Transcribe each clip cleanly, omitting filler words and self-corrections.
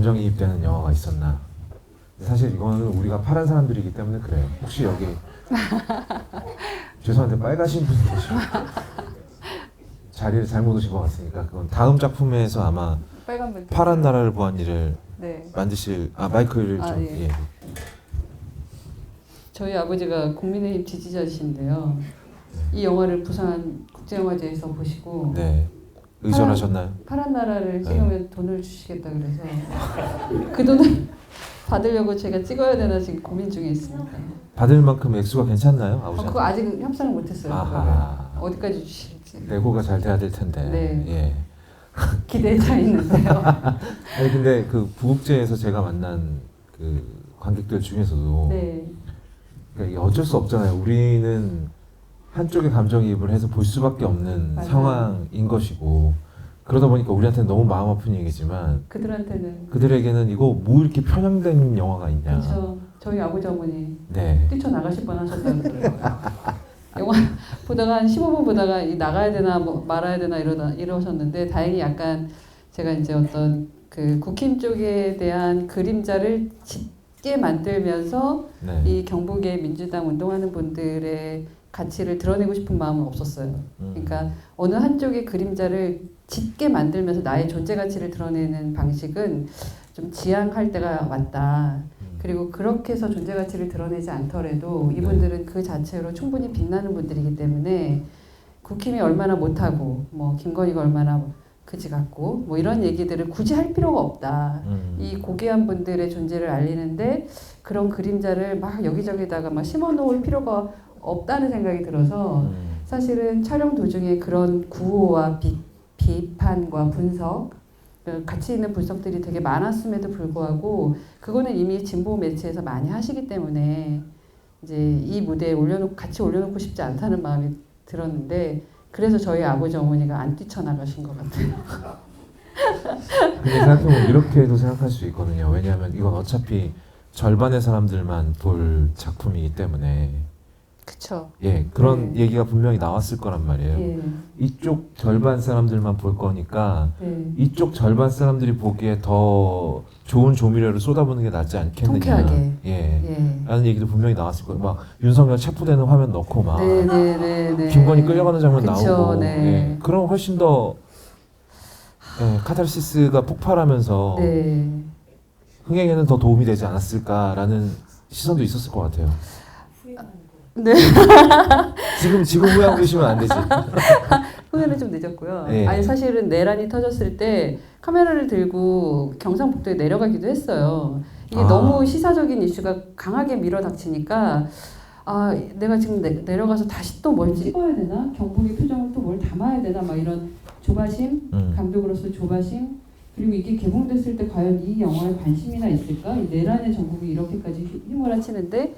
감정이입되는 영화가 있었나. 사실 이거는 우리가 파란 사람들이기 때문에 그래요. 혹시 여기 죄송한데 빨가신 분이 계시면 자리를 잘못 오신 것 같으니까 그건 다음 작품에서 아마 빨간 파란 나라를 보한 일을 네. 만드실 마이크를 좀 예. 예. 저희 아버지가 국민의힘 지지자이신데요. 이 영화를 부산 국제영화제에서 보시고 네. 의존하셨나요? 파란 나라를 찍으면 돈을 주시겠다 그래서 그 돈을 받으려고 제가 찍어야 되나 지금 고민 중에 있습니다. 받을 만큼 액수가 괜찮나요, 아버지? 그거 아직 협상을 못했어요. 아하. 어디까지 주실지. 레고가 잘 돼야 될 텐데. 네. 예. 기대가 있는데요. 아니 근데 그 부국제에서 제가 만난 그 관객들 중에서도 네. 그러니까 이게 어쩔 수 없잖아요. 우리는 한쪽에 감정이입을 해서 볼 수밖에 없는 맞아요. 상황인 것이고 그러다 보니까 우리한테는 너무 마음 아픈 얘기지만 그들한테는 그들에게는 이거 뭐 이렇게 편향된 영화가 있냐. 그렇죠. 저희 아버지 어머니 네. 뛰쳐나가실 뻔하셨다고 그러더라고요. 영화 보다가 한 15분 보다가 이 나가야 되나 뭐 말아야 되나 이러셨는데 다행히 약간 제가 이제 어떤 그 국힘 쪽에 대한 그림자를 짙게 만들면서 네. 이 경북의 민주당 운동하는 분들의 가치를 드러내고 싶은 마음은 없었어요. 그러니까 어느 한쪽의 그림자를 짙게 만들면서 나의 존재 가치를 드러내는 방식은 좀 지양할 때가 왔다. 그리고 그렇게 해서 존재 가치를 드러내지 않더라도 이분들은 그 자체로 충분히 빛나는 분들이기 때문에 국힘이 얼마나 못하고 뭐 김건희가 얼마나 그지 같고 뭐 이런 얘기들을 굳이 할 필요가 없다. 이 고귀한 분들의 존재를 알리는데 그런 그림자를 막 여기저기다가 막 심어놓을 필요가 없다는 생각이 들어서 사실은 촬영 도중에 그런 구호와 비판과 분석 가치 있는 분석들이 되게 많았음에도 불구하고 그거는 이미 진보 매체에서 많이 하시기 때문에 이제 이 무대에 같이 올려놓고 싶지 않다는 마음이 들었는데 그래서 저희 아버지 어머니가 안 뛰쳐나가신 것 같아요. 근데 생각해보면 이렇게도 생각할 수 있거든요. 왜냐하면 이건 어차피 절반의 사람들만 볼 작품이기 때문에 그쵸. 예 그런 얘기가 분명히 나왔을 거란 말이에요. 예. 이쪽 절반 사람들만 볼 거니까 네. 이쪽 절반 사람들이 보기에 더 좋은 조미료를 쏟아부는 게 낫지 않겠느냐. 통쾌하게. 예. 예. 라는 얘기도 분명히 나왔을 거예요. 막 윤석열 체포되는 화면 넣고 막 네네네. 김건희 끌려가는 장면 그쵸, 나오고 네. 예. 그럼 훨씬 더 예, 카타르시스가 폭발하면서 네. 흥행에는 더 도움이 되지 않았을까라는 시선도 있었을 것 같아요. 네. 지금 후회하고 계시면 안 되지. 후회는 좀 늦었고요. 예. 아니 사실은 내란이 터졌을 때 카메라를 들고 경상북도에 내려가기도 했어요. 이게 너무 시사적인 이슈가 강하게 밀어닥치니까 아 내가 지금 내려가서 다시 또 뭘 찍어야 되나? 경북의 표정을 또 뭘 담아야 되나? 막 이런 조바심, 감독으로서 조바심 그리고 이게 개봉됐을 때 과연 이 영화에 관심이나 있을까? 이 내란의 전국이 이렇게까지 휘몰아치는데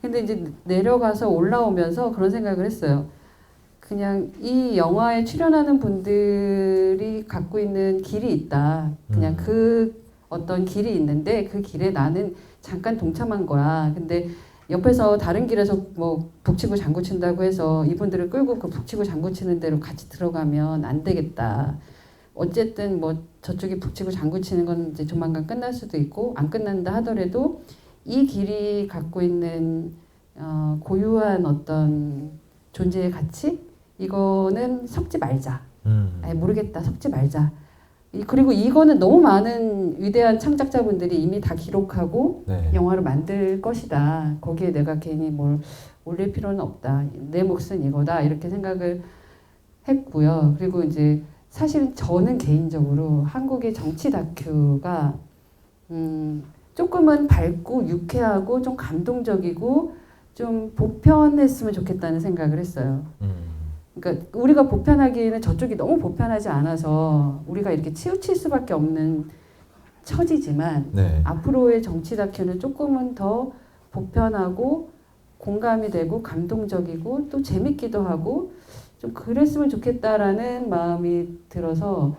근데 이제 내려가서 올라오면서 그런 생각을 했어요. 그냥 이 영화에 출연하는 분들이 갖고 있는 길이 있다. 그냥 그 어떤 길이 있는데 그 길에 나는 잠깐 동참한 거야. 근데 옆에서 다른 길에서 뭐 북치고 장구친다고 해서 이분들을 끌고 그 북치고 장구치는 대로 같이 들어가면 안 되겠다. 어쨌든 뭐 저쪽이 북치고 장구치는 건 이제 조만간 끝날 수도 있고 안 끝난다 하더라도 이 길이 갖고 있는 고유한 어떤 존재의 가치 이거는 섞지 말자. 아니 모르겠다 섞지 말자. 그리고 이거는 너무 많은 위대한 창작자분들이 이미 다 기록하고 네. 영화를 만들 것이다. 거기에 내가 괜히 뭘 올릴 필요는 없다. 내 몫은 이거다. 이렇게 생각을 했고요. 그리고 이제 사실은 저는 개인적으로 한국의 정치 다큐가 조금은 밝고 유쾌하고 좀 감동적이고 좀 보편했으면 좋겠다는 생각을 했어요. 그러니까 우리가 보편하기에는 저쪽이 너무 보편하지 않아서 우리가 이렇게 치우칠 수밖에 없는 처지지만 네. 앞으로의 정치 다큐는 조금은 더 보편하고 공감이 되고 감동적이고 또 재밌기도 하고 좀 그랬으면 좋겠다라는 마음이 들어서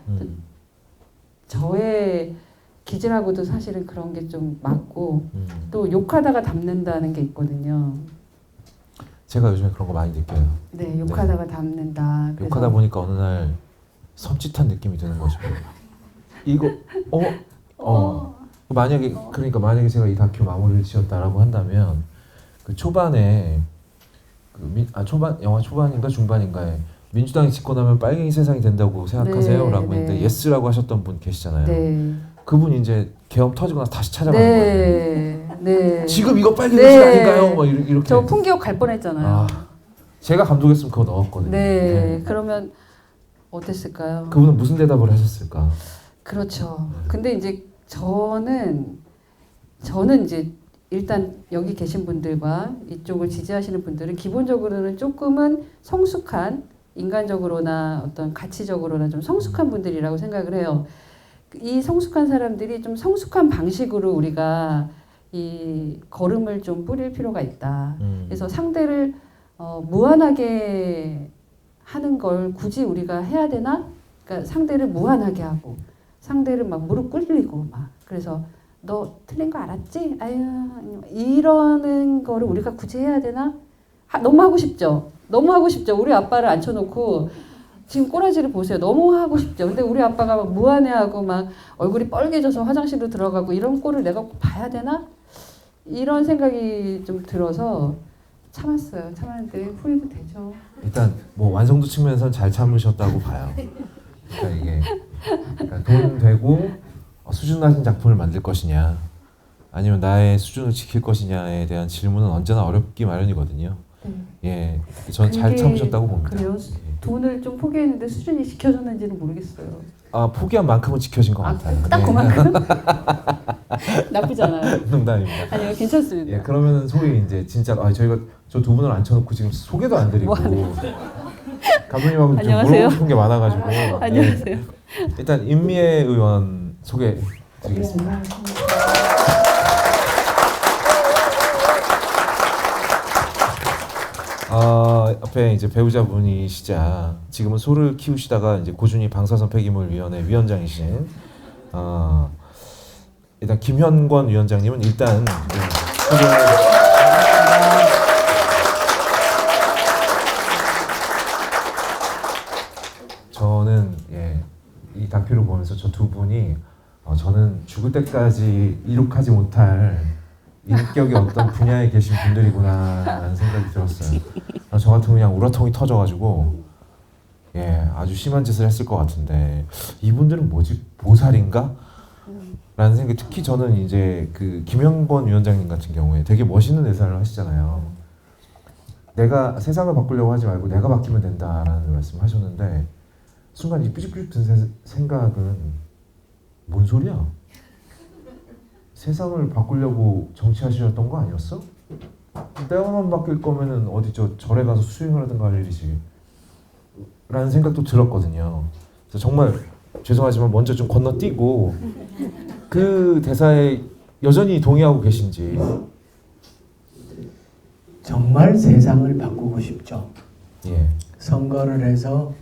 저의 기질하고도 사실은 그런 게 좀 맞고 또 욕하다가 담는다는 게 있거든요. 제가 요즘에 그런 거 많이 느껴요. 네, 욕하다가 담는다. 욕하다 보니까 어느 날 섬찟한 느낌이 드는 거죠. 이거 만약에 제가 이 다큐 마무리를 지었다라고 한다면 그 초반에 영화 초반인가 중반인가에 민주당이 집권하면 빨갱이 세상이 된다고 생각하세요? 네, 라고 했는데 네. 예스라고 하셨던 분 계시잖아요. 네. 그분이 이제 계엄 터지고 나서 다시 찾아가는 거예요. 네. 지금 이거 빨갱이 네. 아닌가요? 막 이렇게. 저 풍기옥 갈 뻔했잖아요. 아, 제가 감독했으면 그거 넣었거든요. 네. 그러면 어땠을까요? 그분은 무슨 대답을 하셨을까? 그렇죠. 근데 이제 저는 이제 일단 여기 계신 분들과 이쪽을 지지하시는 분들은 기본적으로는 조금은 성숙한 인간적으로나 어떤 가치적으로나 좀 성숙한 분들이라고 생각을 해요. 이 성숙한 사람들이 좀 성숙한 방식으로 우리가 이 걸음을 좀 뿌릴 필요가 있다. 그래서 상대를 무한하게 하는 걸 굳이 우리가 해야 되나? 그러니까 상대를 무한하게 하고 상대를 막 무릎 꿇리고 막 그래서 너 틀린 거 알았지? 아유 이러는 거를 우리가 굳이 해야 되나? 너무 하고 싶죠. 너무 하고 싶죠. 우리 아빠를 앉혀놓고 지금 꼬라지를 보세요. 너무 하고 싶죠. 근데 우리 아빠가 막 무안해하고 막 얼굴이 빨개져서 화장실로 들어가고 이런 꼴을 내가 꼭 봐야 되나? 이런 생각이 좀 들어서 참았어요. 참았는데 후회도 되죠. 일단 뭐 완성도 측면에서는 잘 참으셨다고 봐요. 그러니까 이게 돈 되고 수준 낮은 작품을 만들 것이냐 아니면 나의 수준을 지킬 것이냐에 대한 질문은 언제나 어렵기 마련이거든요. 예, 저는 잘 참으셨다고 봅니다. 그래요? 돈을 좀 포기했는데 수준이 지켜졌는지는 모르겠어요. 아, 포기한 만큼은 지켜진 것 같아요. 딱 네. 그만큼? 나쁘지 않아요. 농담입니다. 아니요, 괜찮습니다. 예, 그러면은 소위 이제 진짜 저희가 저 두 분을 앉혀놓고 지금 소개도 안 드리고 감독님하고 좀 안녕하세요. 물어보고 싶은 게 많아가지고 안녕하세요. 예, 일단 임미애 의원 소개드리겠습니다. 앞에 이제 배우자분이시자 지금은 소를 키우시다가 이제 고준희 방사선 폐기물위원회 위원장이신 일단 김현권 위원장님은 일단 저는 이 다큐를 보면서 저 두 분이 저는 죽을 때까지 이룩하지 못할 인격이 어떤 분야에 계신 분들이구나라는 생각이 들었어요. 저 같은 그냥 우라통이 터져가지고 아주 심한 짓을 했을 것 같은데 이분들은 뭐지 보살인가? 라는 생각. 특히 저는 이제 그 김영권 위원장님 같은 경우에 되게 멋있는 대사를 하시잖아요. 내가 세상을 바꾸려고 하지 말고 내가 바뀌면 된다라는 말씀을 하셨는데 순간 이 삐죽삐죽 든 생각은 뭔 소리야? 세상을 바꾸려고 정치하시려던 거 아니었어? 내가만 바뀔 거면은 어디 절에 가서 수행을 하든가 할 일이지 라는 생각도 들었거든요. 그래서 정말 죄송하지만 먼저 좀 건너뛰고 그 대사에 여전히 동의하고 계신지. 정말 세상을 바꾸고 싶죠. 예. 선거를 해서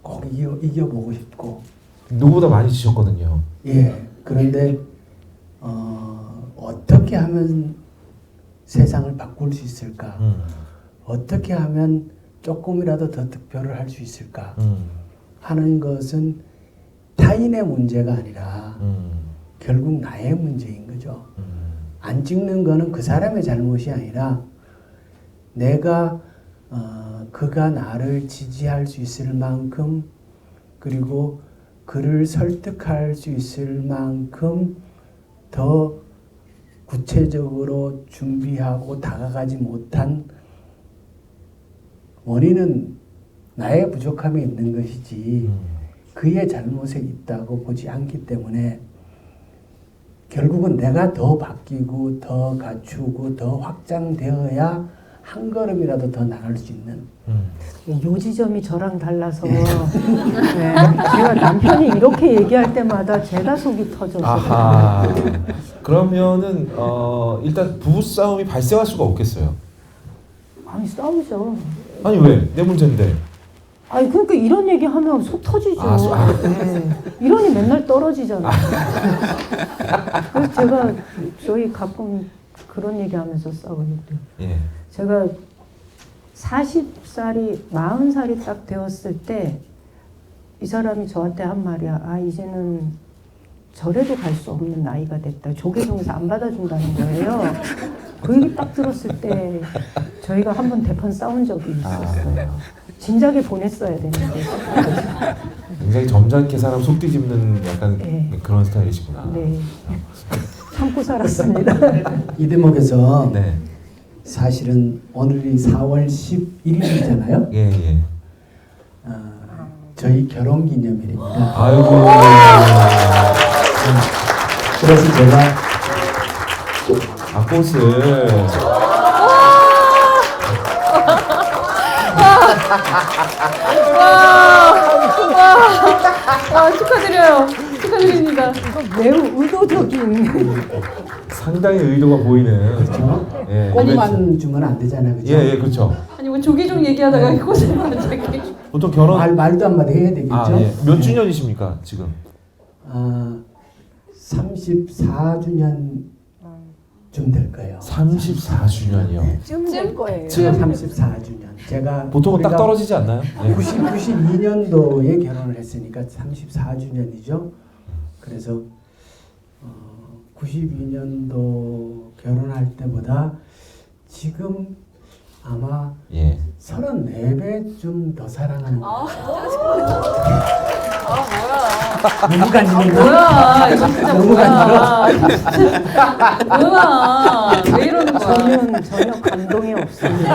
꼭 이겨보고 싶고. 누구보다 많이 지셨거든요. 예. 그런데 어떻게 하면 세상을 바꿀 수 있을까? 어떻게 하면 조금이라도 더 득표를 할 수 있을까? 하는 것은 타인의 문제가 아니라 결국 나의 문제인 거죠. 안 찍는 거는 그 사람의 잘못이 아니라 내가 그가 나를 지지할 수 있을 만큼 그리고 그를 설득할 수 있을 만큼 더 구체적으로 준비하고 다가가지 못한 원인은 나의 부족함에 있는 것이지 그의 잘못에 있다고 보지 않기 때문에 결국은 내가 더 바뀌고 더 갖추고 더 확장되어야 한 걸음이라도 더 나갈 수 있는 요 지점이 저랑 달라서 네, 제가 남편이 이렇게 얘기할 때마다 제가 속이 터져서 아하. 그러면은 일단 부부 싸움이 발생할 수가 없겠어요. 아니 싸우죠. 아니 왜? 내 문제인데. 아니 그러니까 이런 얘기하면 속 터지죠. 네. 이러니 맨날 떨어지잖아요. 그래서 제가 저희 가끔 그런 얘기하면서 싸우는데 예. 제가 40살이 딱 되었을 때 이 사람이 저한테 한 말이야. 아 이제는 절에도 갈 수 없는 나이가 됐다. 조계종에서 안 받아준다는 거예요. 그 얘기 딱 들었을 때 저희가 한번 대판 싸운 적이 있었어요. 진작에 보냈어야 되는데. 굉장히 점잖게 사람 속 뒤집는 약간 네. 그런 스타일이시구나. 네. 참고 살았습니다. 이 대목에서 네. 사실은 오늘이 4월 11일이잖아요. 예, 예. 저희 결혼기념일입니다. 아이고. 그래서 제가 꽃을. 와, 축하드려요. 축하드립니다. 매우 의도적인. 상당히 의도가 보이는. 그렇죠? 예, 꽃만 주면 안 되잖아요, 그렇죠? 예, 예, 그렇죠. 아니 뭐 조계종 얘기하다가 꽃을 갑자기. 보통 결혼 말도 한마디 해야 되겠죠? 예. 몇 주년이십니까 지금? 34주년쯤 될 거예요. 34주년이요. 쯤될 거예요. 지금 34주년. 제가 보통은 딱 우리가 떨어지지 않나요? 예. 92년도에 결혼을 했으니까 34주년이죠. 그래서 92년도 결혼할 때보다 지금 아마 예. 34배쯤 더 사랑하는 것 같아요. 뭐야. 너무 간지러워. 뭐야. 이거 진짜 너무 뭐야. 왜 이러는 거야. 전혀 감동이 없습니다.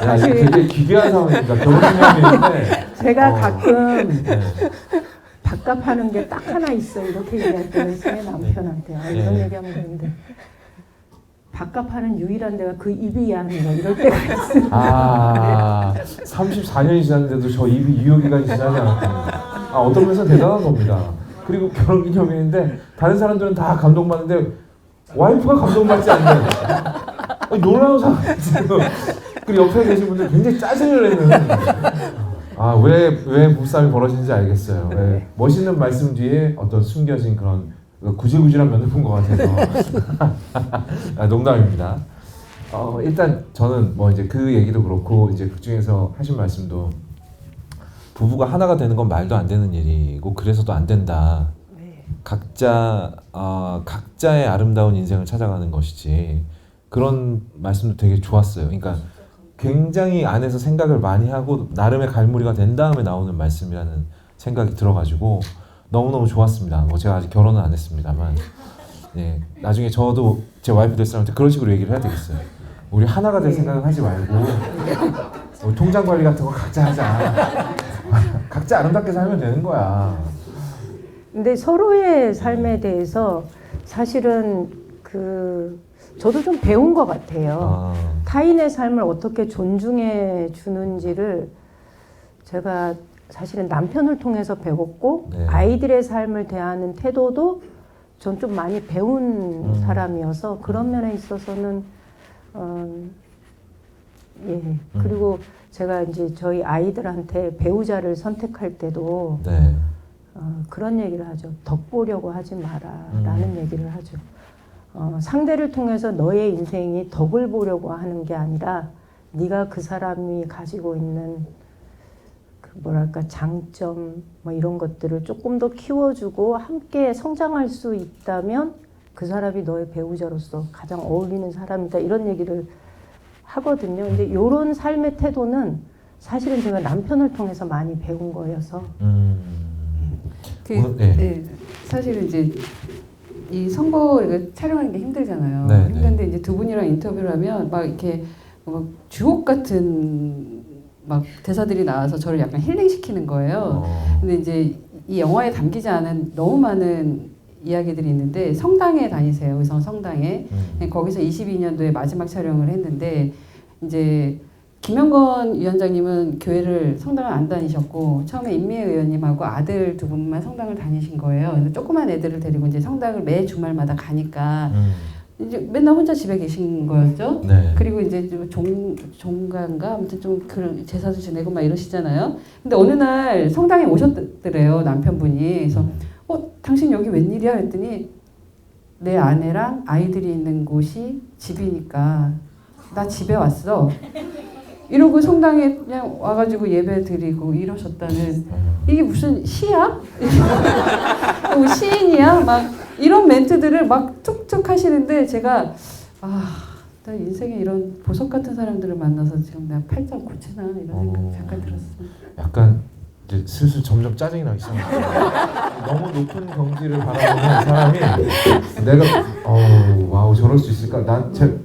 야, 이거 되게 기괴한 상황입니다. 결혼기념일인데. 제가 가끔 네. 밥값하는 게 딱 하나 있어 이렇게 얘기할 때는 제 남편한테 이런 네. 얘기하면 되는데 밥값하는 유일한 데가 그 입이야 내가 이럴 때가 있어요. 34년이 지났는데도 저 입이 유효기간이 지나지 않았군요. 어떤 면에서 대단한 겁니다. 그리고 결혼기념일인데 다른 사람들은 다 감동받는데 와이프가 감동받지 않는 놀라운 상황 지금. 그리고 옆에 계신 분들 굉장히 짜증을 내는. 왜 부부싸움이 벌어지는지 알겠어요. 왜 멋있는 말씀 뒤에 어떤 숨겨진 그런 구질구질한 면을 본 것 같아서. 농담입니다. 일단 저는 뭐 이제 그 얘기도 그렇고 이제 그 중에서 하신 말씀도 부부가 하나가 되는 건 말도 안 되는 일이고 그래서도 안 된다. 네. 각자의 아름다운 인생을 찾아가는 것이지. 그런 말씀도 되게 좋았어요. 그러니까 굉장히 안에서 생각을 많이 하고 나름의 갈무리가 된 다음에 나오는 말씀이라는 생각이 들어가지고 너무너무 좋았습니다. 뭐 제가 아직 결혼은 안 했습니다만 예, 나중에 저도 제 와이프 될 사람한테 그런 식으로 얘기를 해야 되겠어요. 우리 하나가 될 생각은 하지 말고 통장 관리 같은 거 각자 하자. 각자 아름답게 살면 되는 거야. 근데 서로의 삶에 대해서 사실은 저도 좀 배운 것 같아요. 타인의 삶을 어떻게 존중해 주는지를 제가 사실은 남편을 통해서 배웠고 네. 아이들의 삶을 대하는 태도도 전 좀 많이 배운 사람이어서 그런 면에 있어서는 예. 그리고 제가 이제 저희 아이들한테 배우자를 선택할 때도 네. 그런 얘기를 하죠. 덕 보려고 하지 마라 라는 얘기를 하죠. 상대를 통해서 너의 인생이 덕을 보려고 하는 게 아니라 네가 그 사람이 가지고 있는 장점 뭐 이런 것들을 조금 더 키워주고 함께 성장할 수 있다면 그 사람이 너의 배우자로서 가장 어울리는 사람이다 이런 얘기를 하거든요. 근데 이런 삶의 태도는 사실은 제가 남편을 통해서 많이 배운 거여서 네. 사실은 이제 이 선거 이거 촬영하는 게 힘들잖아요. 네, 힘든데 이제 두 분이랑 인터뷰를 하면 막 이렇게 막 주옥 같은 막 대사들이 나와서 저를 약간 힐링시키는 거예요. 근데 이제 이 영화에 담기지 않은 너무 많은 이야기들이 있는데 성당에 다니세요. 의성 성당에. 거기서 22년도에 마지막 촬영을 했는데 이제 김영건 위원장님은 교회를 성당을 안 다니셨고 처음에 임미애 의원님하고 아들 두 분만 성당을 다니신 거예요. 근데 조그만 애들을 데리고 이제 성당을 매 주말마다 가니까 이제 맨날 혼자 집에 계신 거였죠. 네. 그리고 이제 좀 종가인가 아무튼 좀 그런 제사도 지내고 막 이러시잖아요. 근데 어느 날 성당에 오셨더래요 남편분이. 그래서 당신 여기 웬일이야 했더니 내 아내랑 아이들이 있는 곳이 집이니까 나 집에 왔어. 이러고 성당에 그냥 와가지고 예배 드리고 이러셨다는 이게 무슨 시야? 뭐 시인이야? 막 이런 멘트들을 막 툭툭 하시는데 제가 나 인생에 이런 보석 같은 사람들을 만나서 지금 내가 팔짱 고치나 이런 생각 잠깐 들었어요. 약간 이제 슬슬 점점 짜증이 나기 시작해요. 너무 높은 경지를 바라보는 사람이 내가 와우 저럴 수 있을까? 제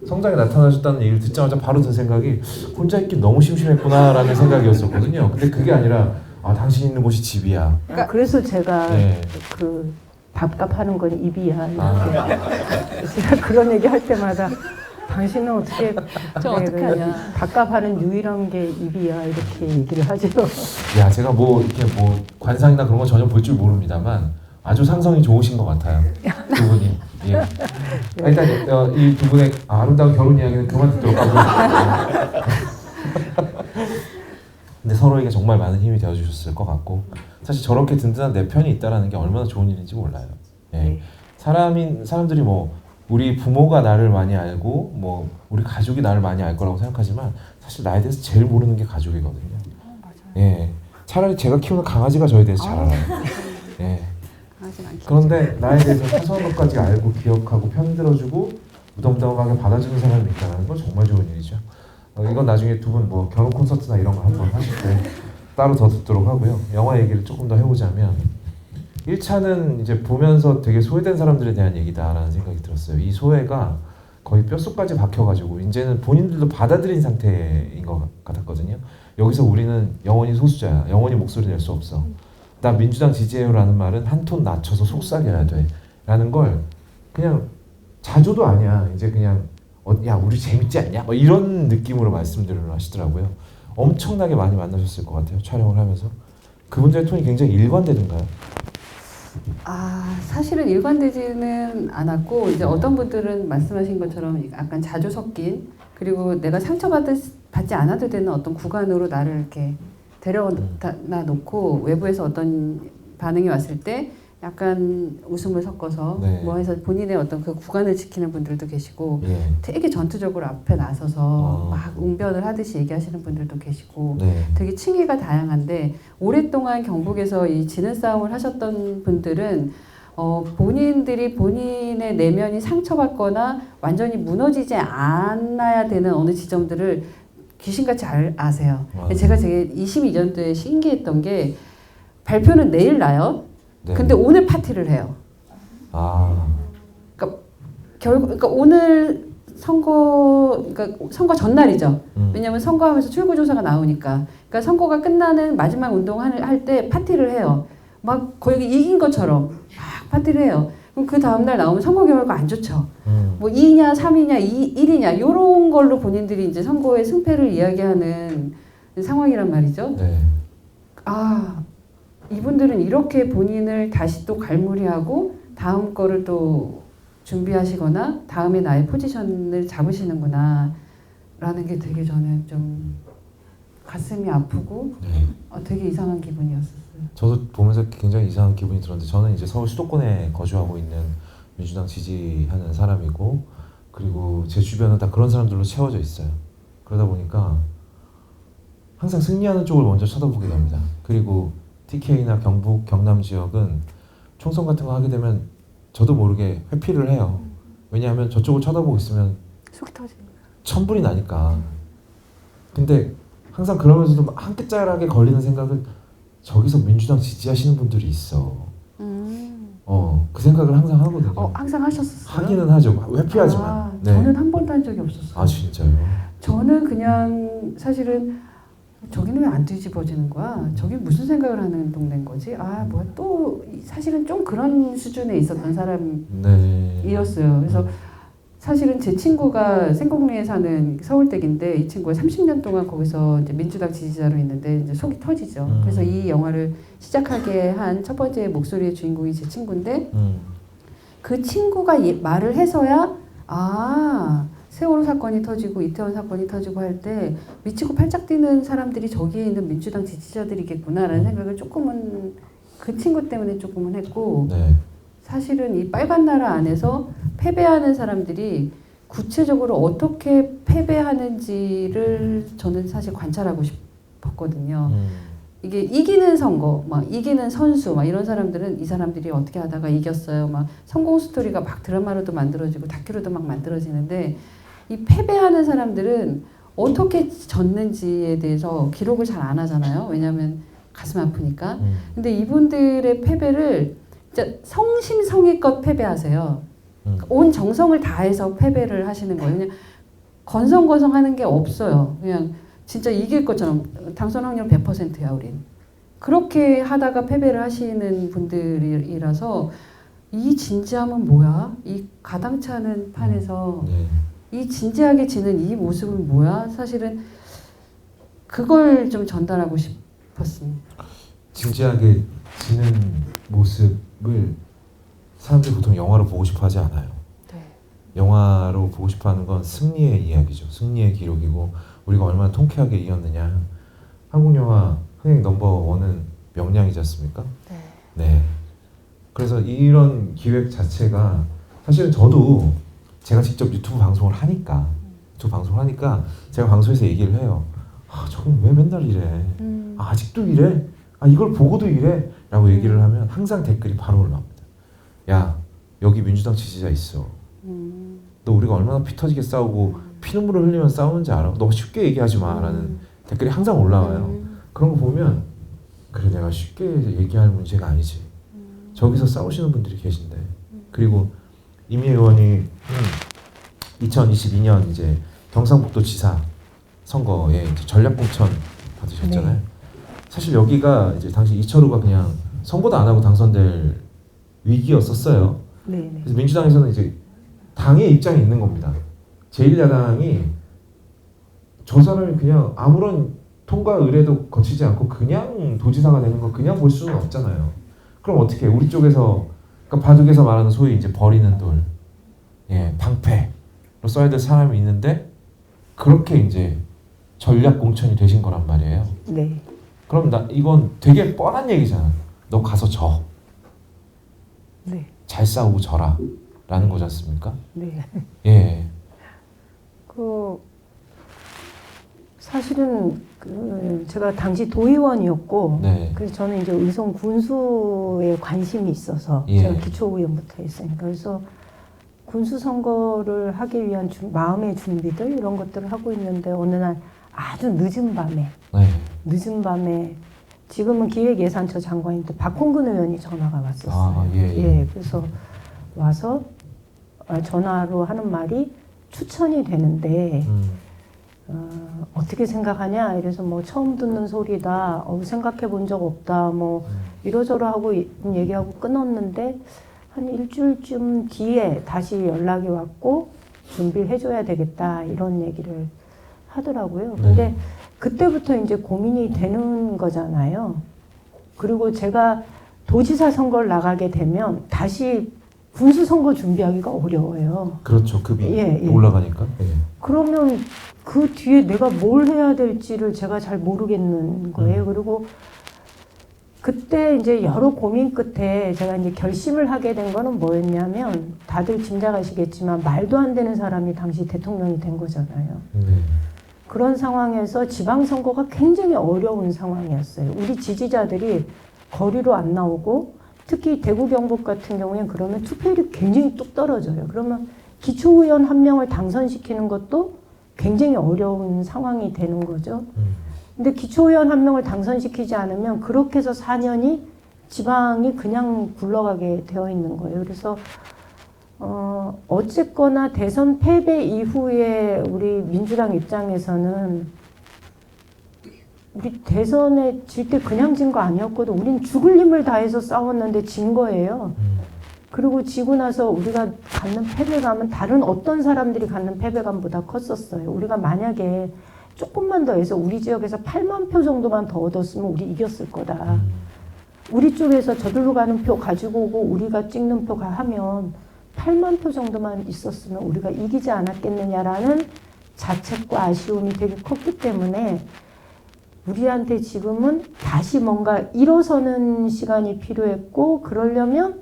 성장에 나타나셨다는 얘기를 듣자마자 바로 든 생각이 혼자 있기 너무 심심했구나라는 생각이었었거든요. 근데 그게 아니라 당신 있는 곳이 집이야. 그래서 제가 네. 그 밥값 하는 건 입이야. 제가 그런 얘기 할 때마다 당신은 어떻게 저 어떻게 하냐. 밥값 하는 유일한 게 입이야 이렇게 얘기를 하죠. 야 제가 이렇게 관상이나 그런 거 전혀 볼 줄 모릅니다만 아주 상성이 좋으신 것 같아요. 두 분이. 예. 일단 이 두 분의 아름다운 결혼 이야기는 그만 듣도록 하고. 근데 서로에게 정말 많은 힘이 되어주셨을 것 같고 사실 저렇게 든든한 내 편이 있다라는 게 얼마나 좋은 일인지 몰라요. 예. 사람들이 우리 부모가 나를 많이 알고 우리 가족이 나를 많이 알 거라고 생각하지만 사실 나에 대해서 제일 모르는 게 가족이거든요. 맞아요. 예. 차라리 제가 키우는 강아지가 저에 대해서 잘 알아요. 예. 그런데 나에 대해서 사소한 것까지 알고 기억하고 편들어주고 무덤덤하게 받아주는 사람이 있다는 건 정말 좋은 일이죠. 이건 나중에 두 분 결혼 콘서트나 이런 거 한번 하실 때 따로 더 듣도록 하고요. 영화 얘기를 조금 더 해보자면 1차는 이제 보면서 되게 소외된 사람들에 대한 얘기다라는 생각이 들었어요. 이 소외가 거의 뼛속까지 박혀가지고 이제는 본인들도 받아들인 상태인 것 같았거든요. 여기서 우리는 영원히 소수자야. 영원히 목소리 낼 수 없어. 나 민주당 지지해요라는 말은 한 톤 낮춰서 속삭여야 돼 라는 걸 그냥 자조도 아니야. 이제 그냥 야 우리 재밌지 않냐? 이런 느낌으로 말씀들을 하시더라고요. 엄청나게 많이 만나셨을 것 같아요. 촬영을 하면서. 그분들의 톤이 굉장히 일관되던가요? 사실은 일관되지는 않았고 이제 어떤 분들은 말씀하신 것처럼 약간 자조 섞인 그리고 내가 상처받지 않아도 되는 어떤 구간으로 나를 이렇게 데려다 놓고 외부에서 어떤 반응이 왔을 때 약간 웃음을 섞어서 해서 본인의 어떤 그 구간을 지키는 분들도 계시고 되게 전투적으로 앞에 나서서 막 웅변을 하듯이 얘기하시는 분들도 계시고 되게 층위가 다양한데 오랫동안 경북에서 이 지는 싸움을 하셨던 분들은 본인들이 본인의 내면이 상처받거나 완전히 무너지지 않아야 되는 어느 지점들을 귀신같이 아세요. 제가 되게 22년도에 신기했던 게 발표는 내일 나요. 근데 오늘 파티를 해요. 그러니까 오늘 선거 전날이죠. 왜냐하면 선거하면서 출구조사가 나오니까. 그러니까 선거가 끝나는 마지막 운동을 할 때 파티를 해요. 막 거의 이긴 것처럼 막 파티를 해요. 그럼 그 다음날 나오면 선거 결과가 안 좋죠. 2냐, 3이냐, 1이냐 이런 걸로 본인들이 이제 선거의 승패를 이야기하는 상황이란 말이죠. 이분들은 이렇게 본인을 다시 또 갈무리하고 다음 거를 또 준비하시거나 다음에 나의 포지션을 잡으시는구나 라는 게 되게 저는 좀 가슴이 아프고 되게 이상한 기분이었어요. 저도 보면서 굉장히 이상한 기분이 들었는데 저는 이제 서울 수도권에 거주하고 있는 민주당 지지하는 사람이고 그리고 제 주변은 다 그런 사람들로 채워져 있어요. 그러다 보니까 항상 승리하는 쪽을 먼저 쳐다보게 됩니다. 그리고 TK나 경북, 경남 지역은 총선 같은 거 하게 되면 저도 모르게 회피를 해요. 왜냐하면 저쪽을 쳐다보고 있으면 속이 터지는 거야. 천불이 나니까. 근데 항상 그러면서도 한 끗자락에 걸리는 생각은 저기서 민주당 지지하시는 분들이 있어. 그 생각을 항상 하거든요. 항상 하셨었어요? 하기는 하죠. 회피하지만. 저는 한 번도 한 적이 없었어요. 진짜요? 저는 그냥 사실은 저기는 왜 안 뒤집어지는 거야? 저기 무슨 생각을 하는 동네인 거지? 뭐야 또 사실은 좀 그런 수준에 있었던 사람이었어요. 그래서 사실은 제 친구가 생곡리에 사는 서울댁인데 이 친구가 30년 동안 거기서 이제 민주당 지지자로 있는데 이제 속이 터지죠. 그래서 이 영화를 시작하게 한 첫 번째 목소리의 주인공이 제 친구인데 그 친구가 말을 해서야 세월호 사건이 터지고 이태원 사건이 터지고 할 때 미치고 팔짝 뛰는 사람들이 저기에 있는 민주당 지지자들이겠구나라는 생각을 조금은 그 친구 때문에 조금은 했고 사실은 이 빨간 나라 안에서 패배하는 사람들이 구체적으로 어떻게 패배하는지를 저는 사실 관찰하고 싶었거든요. 이게 이기는 선거, 막 이기는 선수, 막 이런 사람들은 이 사람들이 어떻게 하다가 이겼어요. 막 성공 스토리가 막 드라마로도 만들어지고 다큐로도 막 만들어지는데 이 패배하는 사람들은 어떻게 졌는지에 대해서 기록을 잘 안 하잖아요. 왜냐하면 가슴 아프니까. 근데 이분들의 패배를 진짜 성심성의껏 패배하세요. 온 정성을 다해서 패배를 하시는 거예요. 그냥 건성건성하는 게 없어요. 그냥 진짜 이길 것처럼 당선 확률 100%야 우린. 그렇게 하다가 패배를 하시는 분들이라서 이 진지함은 뭐야? 이 가당치 않은 판에서 이 진지하게 지는 이 모습은 뭐야? 사실은 그걸 좀 전달하고 싶었습니다. 진지하게 지는 모습을 사람들이 보통 영화로 보고 싶어 하지 않아요. 네. 영화로 보고 싶어 하는 건 승리의 이야기죠. 승리의 기록이고 우리가 얼마나 통쾌하게 이겼느냐. 한국 영화 흥행 넘버1은 명량이지 않습니까? 네. 네. 그래서 이런 기획 자체가 사실은 저도 제가 직접 유튜브 방송을 하니까 제가 방송에서 얘기를 해요. 아, 저건 왜 맨날 이래? 아, 아직도 이래? 아, 이걸 보고도 이래? 라고 얘기를 하면 항상 댓글이 바로 올라옵니다. 야, 여기 민주당 지지자 있어. 너 우리가 얼마나 피 터지게 싸우고 피눈물을 흘리면서 싸우는지 알아? 너 쉽게 얘기하지 마 라는 댓글이 항상 올라와요. 그런 거 보면 그래, 내가 쉽게 얘기할 문제가 아니지. 저기서 싸우시는 분들이 계신데. 그리고 이미 의원이 2022년 이제 경상북도 지사 선거에 이제 전략 공천 받으셨잖아요. 네. 사실 여기가 이제 당시 이철우가 그냥 선거도 안 하고 당선될 위기였었어요. 네. 그래서 민주당에서는 이제 당의 입장이 있는 겁니다. 제1야당이 저 사람이 그냥 아무런 통과 의뢰도 거치지 않고 그냥 도지사가 되는 거 그냥 볼 수는 없잖아요. 그럼 어떻게 우리 쪽에서 그러니까 바둑에서 말하는 소위 이제 버리는 돌, 예, 방패로 써야 될 사람이 있는데 그렇게 이제 전략 공천이 되신 거란 말이에요. 네. 그럼 이건 되게 뻔한 얘기잖아. 너 가서 져. 네. 잘 싸우고 져라. 라는 거지 않습니까? 네. 예. 사실은 제가 당시 도의원이었고, 네. 그래서 저는 이제 의성 군수에 관심이 있어서 예. 제가 기초의원부터 했으니까 그래서 군수 선거를 하기 위한 마음의 준비들 이런 것들을 하고 있는데 어느 날 아주 늦은 밤에 지금은 기획예산처 장관인데 박홍근 의원이 전화가 왔었어요. 아, 예. 그래서 와서 전화로 하는 말이 추천이 되는데 어떻게 생각하냐? 이래서 뭐 처음 듣는 소리다. 생각해 본 적 없다. 뭐 이러저러 하고 얘기하고 끊었는데 한 일주일쯤 뒤에 다시 연락이 왔고 준비를 해줘야 되겠다 이런 얘기를 하더라고요. 근데 그때부터 이제 고민이 되는 거잖아요. 그리고 제가 도지사 선거를 나가게 되면 다시 군수 선거 준비하기가 어려워요. 그렇죠. 급이 예. 올라가니까. 예. 그러면 그 뒤에 내가 뭘 해야 될지를 제가 잘 모르겠는 거예요. 그리고 그때 이제 여러 고민 끝에 제가 이제 결심을 하게 된 거는 뭐였냐면 다들 짐작하시겠지만 말도 안 되는 사람이 당시 대통령이 된 거잖아요. 그런 상황에서 지방선거가 굉장히 어려운 상황이었어요. 우리 지지자들이 거리로 안 나오고 특히 대구 경북 같은 경우에는 그러면 투표율이 굉장히 뚝 떨어져요. 그러면 기초의원 한 명을 당선시키는 것도 굉장히 어려운 상황이 되는 거죠. 근데 기초의원 한 명을 당선시키지 않으면 그렇게 해서 4년이 지방이 그냥 굴러가게 되어 있는 거예요. 그래서 어쨌거나 대선 패배 이후에 우리 민주당 입장에서는 우리 대선에 질 때 그냥 진 거 아니었거든. 우린 죽을 힘을 다해서 싸웠는데 진 거예요. 그리고 지고 나서 우리가 갖는 패배감은 다른 어떤 사람들이 갖는 패배감보다 컸었어요. 우리가 만약에 조금만 더 해서 우리 지역에서 8만 표 정도만 더 얻었으면 우리 이겼을 거다. 우리 쪽에서 저들로 가는 표 가지고 오고 우리가 찍는 표가 하면 8만 표 정도만 있었으면 우리가 이기지 않았겠느냐라는 자책과 아쉬움이 되게 컸기 때문에 우리한테 지금은 다시 뭔가 일어서는 시간이 필요했고 그러려면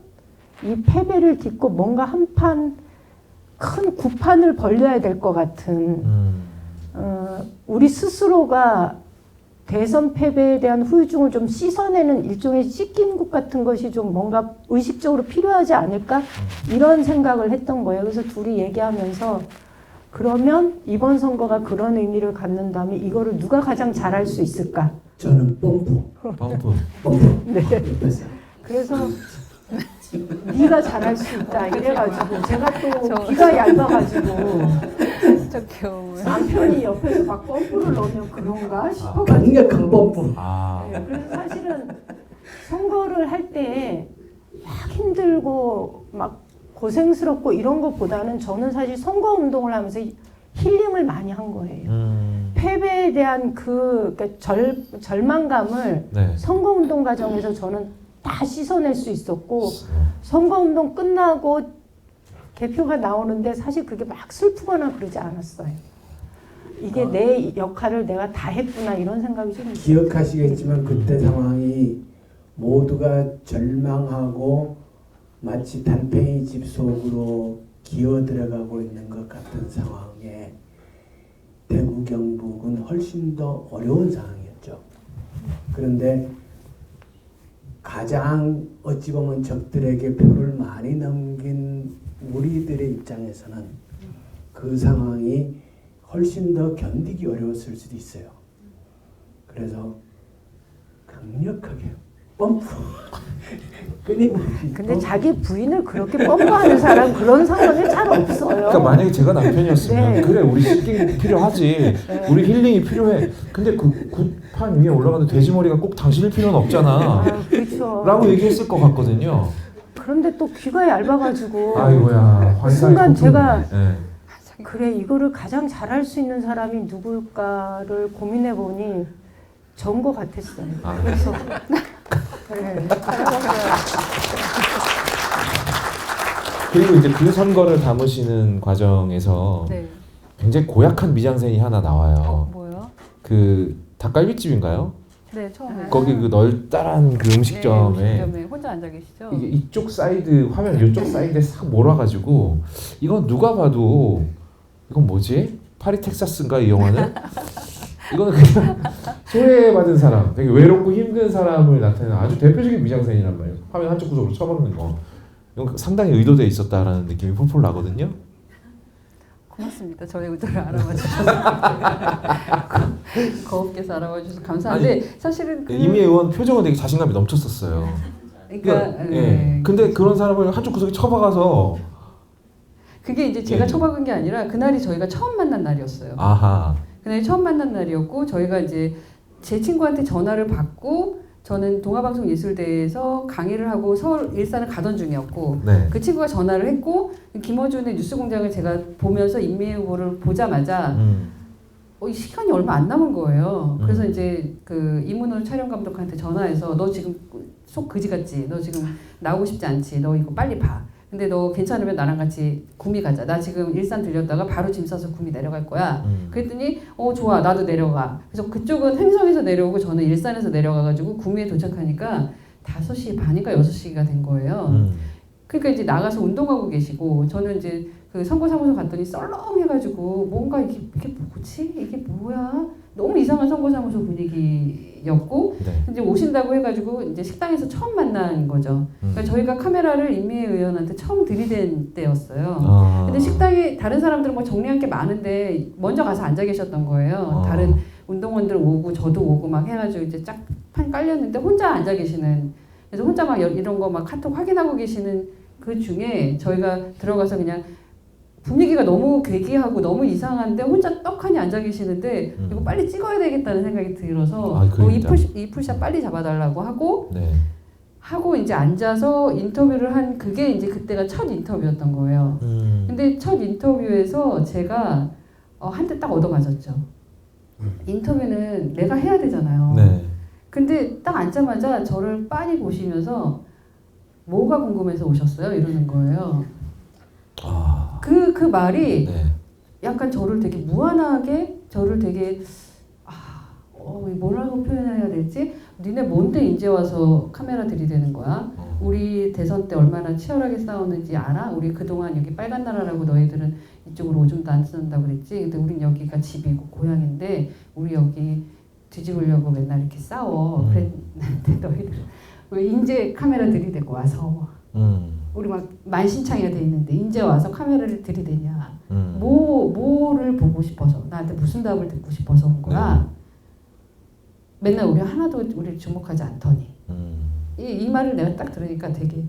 이 패배를 딛고 뭔가 한 판 큰 구판을 벌려야 될 것 같은 우리 스스로가 대선 패배에 대한 후유증을 좀 씻어내는 일종의 씻김국 같은 것이 좀 뭔가 의식적으로 필요하지 않을까 이런 생각을 했던 거예요. 그래서 둘이 얘기하면서 그러면 이번 선거가 그런 의미를 갖는다면 이거를 누가 가장 잘할 수 있을까? 저는 펌프. 네. 그래서 네가 잘할 수 있다 이래가지고 제가 또 귀가 얇아가지고 저 귀여워요. 남편이 옆에서 막 펌프를 넣으면 그런가 싶어가지고 강력한 펌프. 네, 그래서 사실은 선거를 할 때 막 힘들고 막 고생스럽고 이런 것보다는 저는 사실 선거 운동을 하면서 힐링을 많이 한 거예요. 패배에 대한 그러니까 절망감을 네. 선거 운동 과정에서 저는 다 씻어낼 수 있었고 선거 운동 끝나고 개표가 나오는데 사실 그게 막 슬프거나 그러지 않았어요. 이게 내 역할을 내가 다 했구나 이런 생각이 좀 기억하시겠지만 그때 상황이 모두가 절망하고 마치 달팽이 집 속으로 기어 들어가고 있는 것 같은 상황에 대구 경북은 훨씬 더 어려운 상황이었죠. 그런데 가장 어찌 보면 적들에게 표를 많이 넘긴 우리들의 입장에서는 그 상황이 훨씬 더 견디기 어려웠을 수도 있어요. 그래서 강력하게 펌프 끊임없이. 근데 자기 부인을 그렇게 펌프하는 사람 그런 상황이 잘 없어요. 그러니까 만약에 제가 남편이었으면 네. 그래 우리 힐링 필요하지 우리 힐링이 필요해 근데 그 굿판 위에 올라가는 돼지머리가 꼭 당신일 필요는 없잖아 그렇죠. 라고 얘기했을 것 같거든요. 그런데 또 귀가 얇아가지고 아이고야 순간 제가 네. 그래 이거를 가장 잘할 수 있는 사람이 누굴까를 고민해 보니 전 것 같았어요. 그래서 네. 그리고 이제 그 선거를 담으시는 과정에서 네. 굉장히 고약한 미장센이 하나 나와요. 뭐요? 그 닭갈비집인가요? 네, 처음에. 거기 그 널따란 그 음식점에 음식점에 혼자 앉아 계시죠? 이게 이쪽 사이드 화면 이쪽 사이드에 싹 몰아가지고 이건 누가 봐도 이건 뭐지? 파리 텍사스인가 이 영화는? 이거는 그냥 소외받은 사람, 되게 외롭고 힘든 사람을 나타내는 아주 대표적인 미장센이란 말이에요. 화면 한쪽 구석으로 쳐박는 거. 이건 상당히 의도되어 있었다라는 느낌이 폴폴 나거든요. 고맙습니다. 저의 의도를 알아봐 주셔서 거업께서 알아봐 주셔서 감사한데 아니, 사실은 그 이미 의원 표정은 되게 자신감이 넘쳤었어요. 그러니까 예. 근데 그런 사람을 한쪽 구석에 쳐박아서 그게 이제 제가 예. 처박은 게 아니라 그날이 저희가 처음 만난 날이었어요. 아하. 그날이 처음 만난 날이었고 저희가 이제 제 친구한테 전화를 받고 저는 동아방송예술대에서 강의를 하고 서울 일산을 가던 중이었고 네. 그 친구가 전화를 했고 김어준의 뉴스공장을 제가 보면서 임미애 후보를 보자마자 이 시간이 얼마 안 남은 거예요. 그래서 이제 그 이문호 촬영 감독한테 전화해서 너 지금 속 그지 같지? 너 지금 나오고 싶지 않지? 너 이거 빨리 봐. 근데 너 괜찮으면 나랑 같이 구미 가자. 나 지금 일산 들렸다가 바로 짐 싸서 구미 내려갈 거야. 그랬더니 좋아 나도 내려가. 그래서 그쪽은 행성에서 내려오고 저는 일산에서 내려가가지고 구미에 도착하니까 5시 반인가 6시가 된 거예요. 그러니까 이제 나가서 운동하고 계시고 저는 이제 그 선거사무소 갔더니 썰렁해가지고 뭔가 이게 뭐지? 이게 뭐야? 너무 이상한 선거사무소 분위기였고 네. 이제 오신다고 해가지고 이제 식당에서 처음 만난 거죠. 그러니까 저희가 카메라를 임미애 의원한테 처음 들이댄 때였어요. 근데 식당에 다른 사람들은 뭐 정리할 게 많은데 먼저 가서 앉아 계셨던 거예요. 다른 운동원들 오고 저도 오고 막 해가지고 이제 짝판 깔렸는데 혼자 앉아 계시는 그래서 혼자 막 이런 거 막 카톡 확인하고 계시는 그 중에 저희가 들어가서 그냥 분위기가 너무 괴기하고 너무 이상한데 혼자 떡하니 앉아 계시는데 이거 빨리 찍어야 되겠다는 생각이 들어서 이 풀샷 빨리 잡아달라고 하고 네. 하고 이제 앉아서 인터뷰를 한 그게 이제 그때가 첫 인터뷰였던 거예요. 근데 첫 인터뷰에서 제가 한 대 딱 얻어맞았죠. 인터뷰는 내가 해야 되잖아요. 네. 근데 딱 앉자마자 저를 빤히 보시면서 뭐가 궁금해서 오셨어요? 이러는 거예요. 그 말이 네. 약간 저를 되게 무한하게 저를 되게 뭐라고 표현해야 될지 니네 뭔데 이제 와서 카메라 들이대는 거야? 우리 대선 때 얼마나 치열하게 싸웠는지 알아? 우리 그동안 여기 빨간 나라라고 너희들은 이쪽으로 오줌도 안 쓴다고 그랬지? 근데 우린 여기가 집이고 고향인데 우리 여기 뒤집으려고 맨날 이렇게 싸워. 그랬는데 너희들 왜 인제 카메라 들이대고 와서 우리 막 만신창이가 돼 있는데 인제 와서 카메라를 들이대냐? 뭐를 보고 싶어서 나한테 무슨 답을 듣고 싶어서 온 거야? 맨날 우리 하나도 우리를 주목하지 않더니 이 말을 내가 딱 들으니까 되게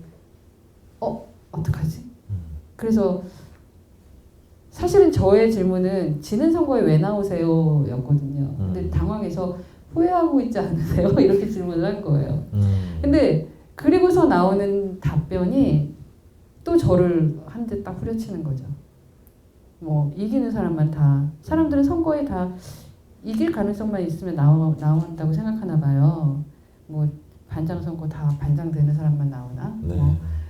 어떡하지? 그래서 사실은 저의 질문은 지는 선거에 왜 나오세요? 였거든요. 근데 당황해서 후회하고 있지 않으세요? 이렇게 질문을 한 거예요. 근데 그리고서 나오는 답변이 또 저를 한 대 딱 후려치는 거죠. 뭐 이기는 사람만 다 사람들은 선거에 다 이길 가능성만 있으면 나온다고 생각하나 봐요. 뭐 반장 선거 다 반장 되는 사람만 나오나? 네.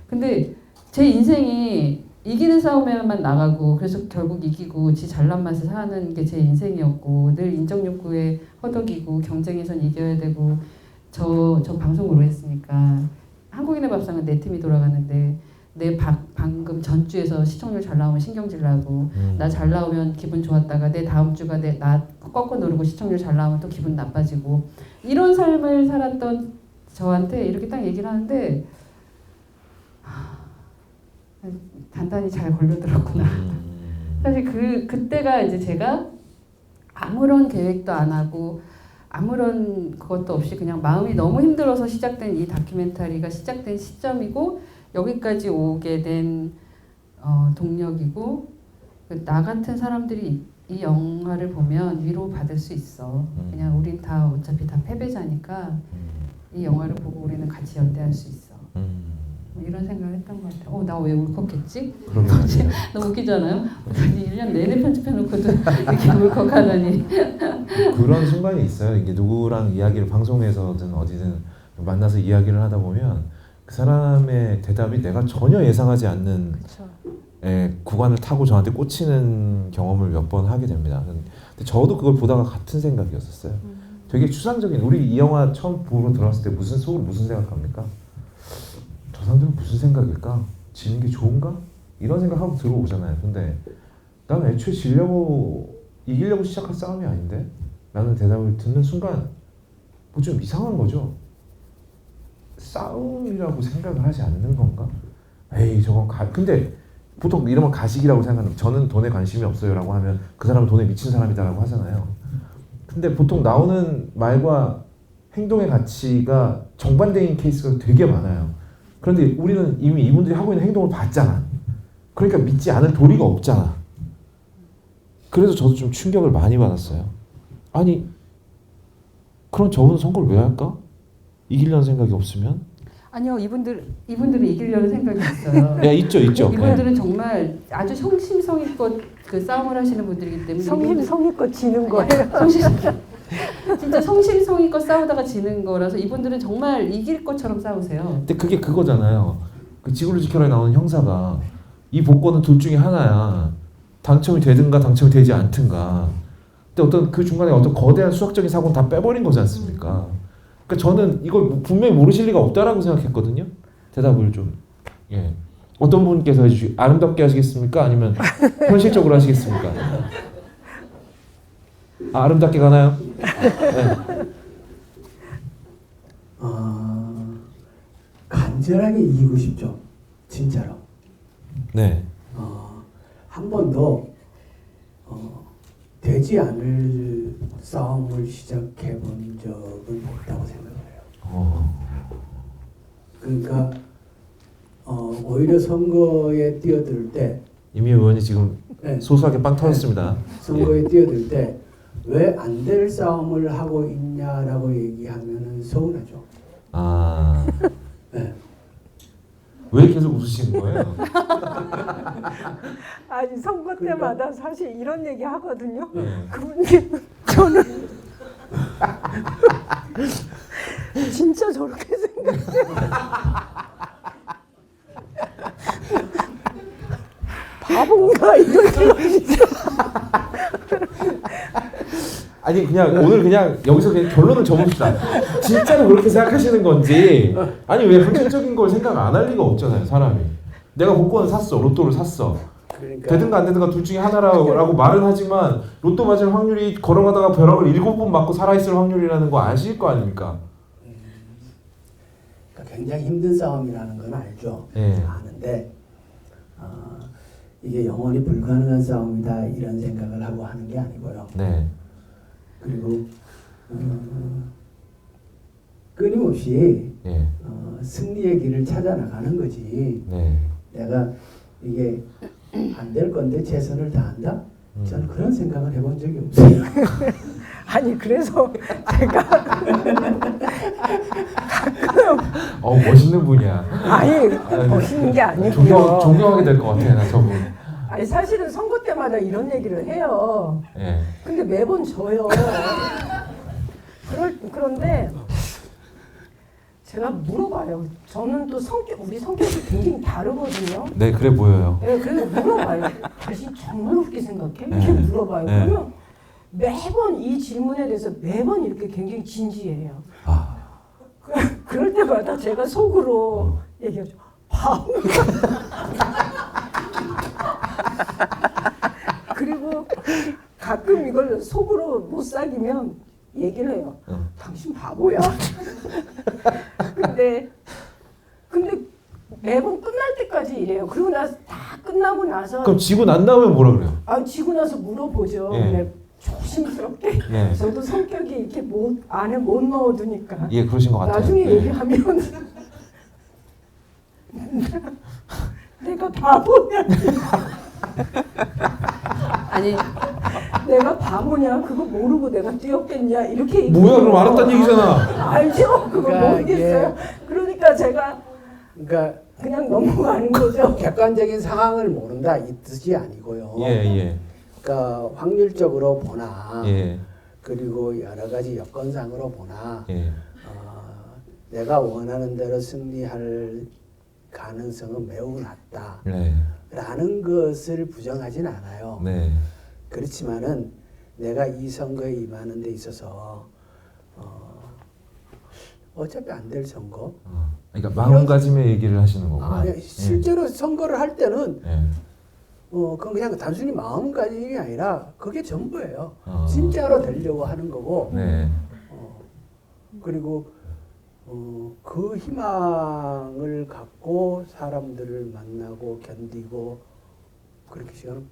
근데 제 인생이 이기는 싸움에만 나가고 그래서 결국 이기고 지 잘난 맛을 사는 게 제 인생이었고 늘 인정 욕구에 허덕이고 경쟁에선 이겨야 되고 저 방송으로 했으니까 한국인의 밥상은 내 팀이 돌아가는데 내 방금 전주에서 시청률 잘 나오면 신경질 나고 나 잘 나오면 기분 좋았다가 내 다음 주가 나 꺾어 누르고 시청률 잘 나오면 또 기분 나빠지고 이런 삶을 살았던 저한테 이렇게 딱 얘기를 하는데 단단히 잘 걸려들었구나. 사실 그때가 이제 제가 아무런 계획도 안 하고 아무런 그것도 없이 그냥 마음이 너무 힘들어서 시작된 이 다큐멘터리가 시작된 시점이고 여기까지 오게 된 동력이고 나 같은 사람들이 이 영화를 보면 위로받을 수 있어. 그냥 우린 다 어차피 다 패배자니까 이 영화를 보고 우리는 같이 연대할 수 있어. 뭐 이런 생각을 했던 것 같아요. 나 왜 울컥했지? 너무 웃기잖아요? 1년 내내 편집해놓고도 이렇게 울컥하다니. 그런 순간이 있어요. 이게 누구랑 이야기를 방송에서든 어디든 만나서 이야기를 하다 보면 그 사람의 대답이 내가 전혀 예상하지 않는 구간을 타고 저한테 꽂히는 경험을 몇 번 하게 됩니다. 근데 저도 그걸 보다가 같은 생각이었었어요. 되게 추상적인 우리 이 영화 처음 보러 들어왔을 때 속으로 무슨 생각합니까? 저 사람들은 무슨 생각일까? 지는 게 좋은가? 이런 생각하고 들어오잖아요. 근데 난 애초에 이기려고 시작한 싸움이 아닌데? 라는 대답을 듣는 순간 뭐 좀 이상한 거죠. 싸움이라고 생각을 하지 않는 건가? 에이 저건 근데 보통 이러면 가식이라고 생각합니다. 저는 돈에 관심이 없어요 라고 하면 그 사람은 돈에 미친 사람이다 라고 하잖아요. 근데 보통 나오는 말과 행동의 가치가 정반대인 케이스가 되게 많아요. 그런데 우리는 이미 이분들이 하고 있는 행동을 봤잖아. 그러니까 믿지 않을 도리가 없잖아. 그래서 저도 좀 충격을 많이 받았어요. 아니 그럼 저분은 선거를 왜 할까? 이기려는 생각이 없으면? 아니요, 이분들은 이기려는 생각이 있어요. 야 있죠. 이분들은 정말 아주 성심성의껏 그 싸움을 하시는 분들이기 때문에 성심성의껏 지는 거예요. 진짜 성심성의껏 싸우다가 지는 거라서 이분들은 정말 이길 것처럼 싸우세요. 근데 그게 그거잖아요. 그 지구를 지켜라에 나오는 형사가 이 복권은 둘 중에 하나야. 당첨이 되든가 당첨이 되지 않든가. 근데 어떤 그 중간에 어떤 거대한 수학적인 사고는 다 빼버린 거지 않습니까? 그러니까 저는 이걸 분명히 모르실 리가 없다라고 생각했거든요. 대답을 좀 어떤 분께서 아름답게 하시겠습니까? 아니면 현실적으로 하시겠습니까? 아름답게 가나요? 네. 간절하게 이기고 싶죠. 진짜로. 네. 한 번도 되지 않을 싸움을 시작해 본 적은 없다고 생각해요. 그러니까 오히려 선거에 뛰어들 때 이미 의원이 지금 소소하게 빵 터졌습니다. 선거에 뛰어들 때 왜 안 될 싸움을 하고 있냐라고 얘기하면은 서운하죠. 네. 왜 계속 웃으시는 거예요? 아니 선거 때마다 사실 이런 얘기 하거든요. 네. 그분이 저는 진짜 저렇게 생각해요. 바본가 이렇게. 아니 그냥 오늘 그냥 여기서 그냥 결론을 적읍시다. 진짜로 그렇게 생각하시는 건지 아니 왜 현실적인 걸 생각 안 할 리가 없잖아요 사람이. 내가 복권을 샀어 로또를 샀어 그러니까 되든가 안 되든가 둘 중에 하나라고 말은 하지만 로또 맞을 확률이 걸어가다가 벼락을 7번 맞고 살아있을 확률이라는 거 아실 거 아닙니까? 그러니까 굉장히 힘든 싸움이라는 건 알죠. 예. 아는데 이게 영원히 불가능한 싸움이다 이런 생각을 하고 하는 게 아니고요. 네. 그리고 끊임없이 예. 승리의 길을 찾아 나가는 거지. 네. 내가 이게 안 될 건데 최선을 다한다? 저는 그런 생각을 해본 적이 없어요. 아니 그래서 제가 멋있는 분이야. 아니 멋있는 게 아니고요. 존경하게 될 것 같아 나 저분. 아니 사실은 선거 때마다 이런 얘기를 해요. 예. 근데 매번 져요. 그런데 제가 물어봐요. 저는 또 우리 성격이 굉장히 다르거든요. 네 그래 보여요. 네, 그래서 물어봐요. 당신 정말 그렇게 생각해? 이렇게 네. 물어봐요. 네. 그러면 매번 이 질문에 대해서 매번 이렇게 굉장히 진지해요. 아. 그럴 때마다 제가 속으로 얘기하죠. 바보. 그리고 가끔 이걸 속으로 못 사귀면 얘기를 해요. 당신 바보야. 근데 매번 끝날 때까지 이래요. 그리고 다 끝나고 나서 그럼 지고 난 다음에 뭐라 그래요? 지고 나서 물어보죠. 예. 근데 조심스럽게 예. 저도 성격이 이렇게 안에 못 넣어두니까 예 그러신 것 같아요. 나중에 네. 얘기하면 내가 바보냐? 아니 내가 바보냐? 그거 모르고 내가 뛰었겠냐? 이렇게 뭐야 얘기해요. 그럼 알았다는 얘기잖아. 알죠? 그거 그러니까 모르겠어요. 그러니까 제가 그러니까 그냥 넘어가는 거죠. 객관적인 상황을 모른다 이 뜻이 아니고요. 예. 그러니까 확률적으로 보나 예. 그리고 여러 가지 여건상으로 보나 예. 내가 원하는 대로 승리할 가능성은 매우 낮다. 네. 라는 것을 부정하진 않아요. 네. 그렇지만은 내가 이 선거에 임하는 데 있어서 어차피 안 될 선거. 그러니까 마음가짐의 얘기를 하시는 거구나. 실제로 선거를 할 때는 예. 그건 그냥 단순히 마음가짐이 아니라 그게 전부예요. 어. 진짜로 되려고 하는 거고. 네. 그리고 그 희망을 갖고 사람들을 만나고 견디고 그렇게 시간을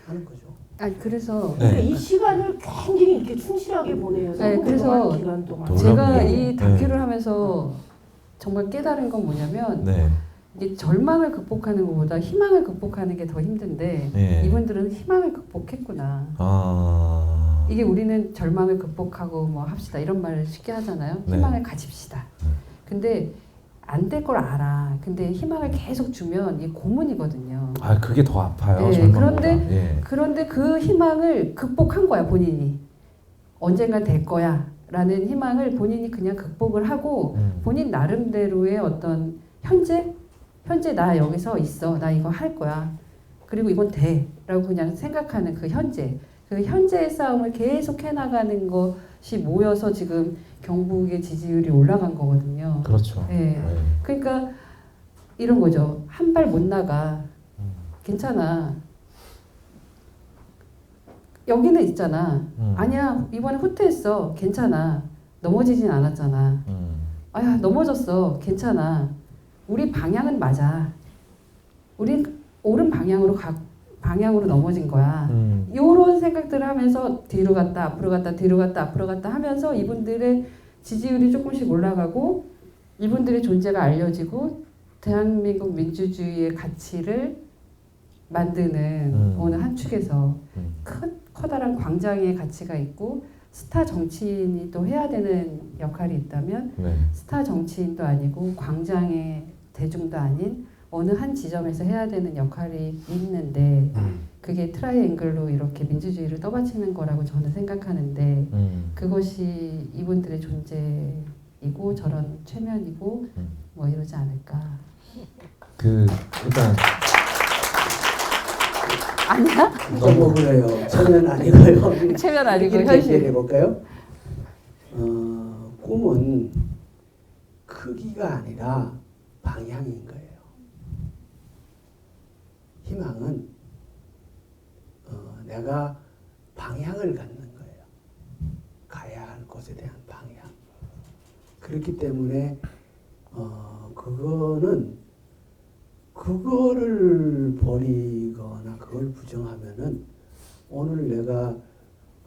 하는 거죠. 아니 그래서 네. 근데 이 시간을 굉장히 이렇게 충실하게 보내요. 네, 그래서 기간 동안. 제가 놀랍네요. 이 다큐를 하면서 정말 깨달은 건 뭐냐면 네. 이게 절망을 극복하는 것보다 희망을 극복하는 게 더 힘든데 네. 이분들은 희망을 극복했구나. 아. 이게 우리는 절망을 극복하고 뭐 합시다 이런 말을 쉽게 하잖아요. 네. 희망을 가집시다. 근데 안 될 걸 알아. 근데 희망을 계속 주면 이 고문이거든요. 아 그게 더 아파요. 네, 절망보다. 예. 그런데 그 희망을 극복한 거야 본인이. 언젠간 될 거야 라는 희망을 본인이 그냥 극복을 하고 본인 나름대로의 어떤 현재 나 여기서 있어. 나 이거 할 거야. 그리고 이건 돼 라고 그냥 생각하는 그 현재의 싸움을 계속 해나가는 것이 모여서 지금 경북의 지지율이 올라간 거거든요. 그렇죠. 네. 그러니까 이런 거죠. 한 발 못 나가. 괜찮아. 여기는 있잖아. 아니야. 이번에 후퇴했어. 괜찮아. 넘어지진 않았잖아. 아야 넘어졌어. 괜찮아. 우리 방향은 맞아. 우리 옳은 방향으로 넘어진 거야. 이런 생각들을 하면서 뒤로 갔다 앞으로 갔다 뒤로 갔다 앞으로 갔다 하면서 이분들의 지지율이 조금씩 올라가고 이분들의 존재가 알려지고 대한민국 민주주의의 가치를 만드는 어느 한 축에서 커다란 광장의 가치가 있고 스타 정치인이 또 해야 되는 역할이 있다면 스타 정치인도 아니고 광장의 대중도 아닌 어느 한 지점에서 해야 되는 역할이 있는데 그게 트라이앵글로 이렇게 민주주의를 떠받치는 거라고 저는 생각하는데 그것이 이분들의 존재이고 저런 최면이고 뭐 이러지 않을까. 일단 아니야? 너무 그래요. 체면 아니고요. 체면 아니고 이렇게 현실. 얘기해 볼까요? 꿈은 크기가 아니라 방향인 거예요. 희망은 내가 방향을 갖는 거예요. 가야 할 곳에 대한 방향. 그렇기 때문에 그거를 버리거나 그걸 부정하면은 오늘 내가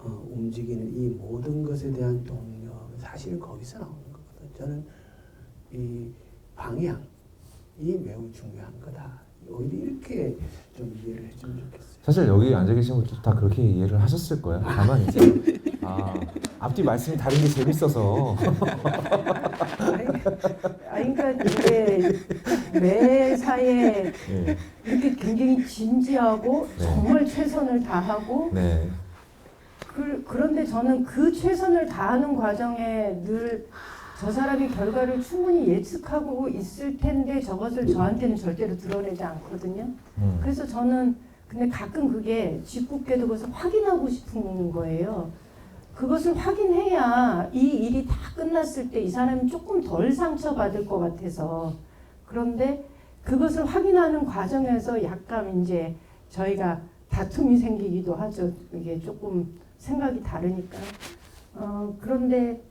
움직이는 이 모든 것에 대한 동력 사실은 거기서 나오는 거거든요. 저는 이 방향이 매우 중요한 거다. 오히려 이렇게 좀 이해를 해주면 좋겠어요. 사실 여기 앉아 계신 분들 다 그렇게 이해를 하셨을 거예요. 다만 이제 앞뒤 말씀이 다른 게 재밌어서 그러니까 이게 매사에 네. 이렇게 굉장히 진지하고 네. 정말 최선을 다하고 네. 그런데 저는 그 최선을 다하는 과정에 늘 저 사람이 결과를 충분히 예측하고 있을 텐데 저것을 저한테는 절대로 드러내지 않거든요. 그래서 저는 근데 가끔 그게 짓궂게도 그것을 확인하고 싶은 거예요. 그것을 확인해야 이 일이 다 끝났을 때 이 사람이 조금 덜 상처받을 것 같아서. 그런데 그것을 확인하는 과정에서 약간 이제 저희가 다툼이 생기기도 하죠. 이게 조금 생각이 다르니까. 그런데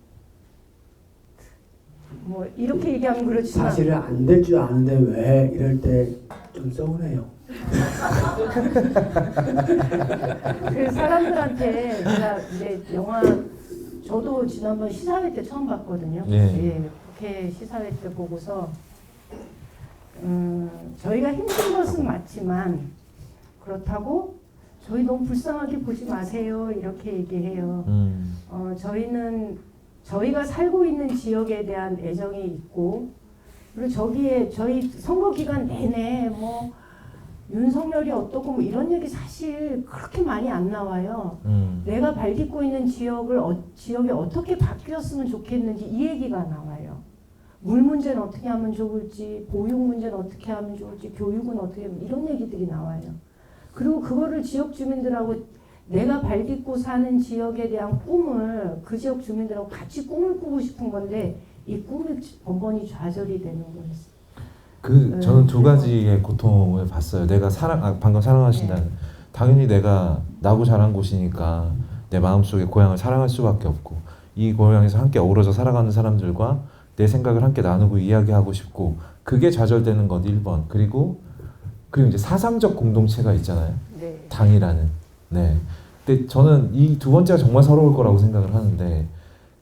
뭐 이렇게 얘기하면 그렇지만 사실은 안 될 줄 아는데 왜 이럴 때 좀 서운해요. 그 사람들한테 제가 이제 영화 저도 지난번 시사회 때 처음 봤거든요. 예. 국회 시사회 때 보고서 저희가 힘든 것은 맞지만 그렇다고 저희 너무 불쌍하게 보지 마세요 이렇게 얘기해요. 저희는 저희가 살고 있는 지역에 대한 애정이 있고 그리고 저기에 저희 선거 기간 내내 뭐 윤석열이 어떻고 뭐 이런 얘기 사실 그렇게 많이 안 나와요. 내가 발딛고 있는 지역이 어떻게 바뀌었으면 좋겠는지 이 얘기가 나와요. 물 문제는 어떻게 하면 좋을지, 보육 문제는 어떻게 하면 좋을지, 교육은 어떻게 하면 이런 얘기들이 나와요. 그리고 그거를 지역 주민들하고 내가 발딛고 사는 지역에 대한 꿈을 그 지역 주민들하고 같이 꿈을 꾸고 싶은 건데 이 꿈이 번번이 좌절이 되는 거였어요. 저는 두 가지의 고통을 봤어요. 내가 방금 사랑하신다는 당연히 내가 나고 자란 곳이니까 내 마음속에 고향을 사랑할 수밖에 없고 이 고향에서 함께 어우러져 살아가는 사람들과 내 생각을 함께 나누고 이야기하고 싶고 그게 좌절되는 것 1번 그리고 이제 사상적 공동체가 있잖아요. 네. 당이라는. 네. 근데 저는 이 두 번째가 정말 서러울 거라고 생각을 하는데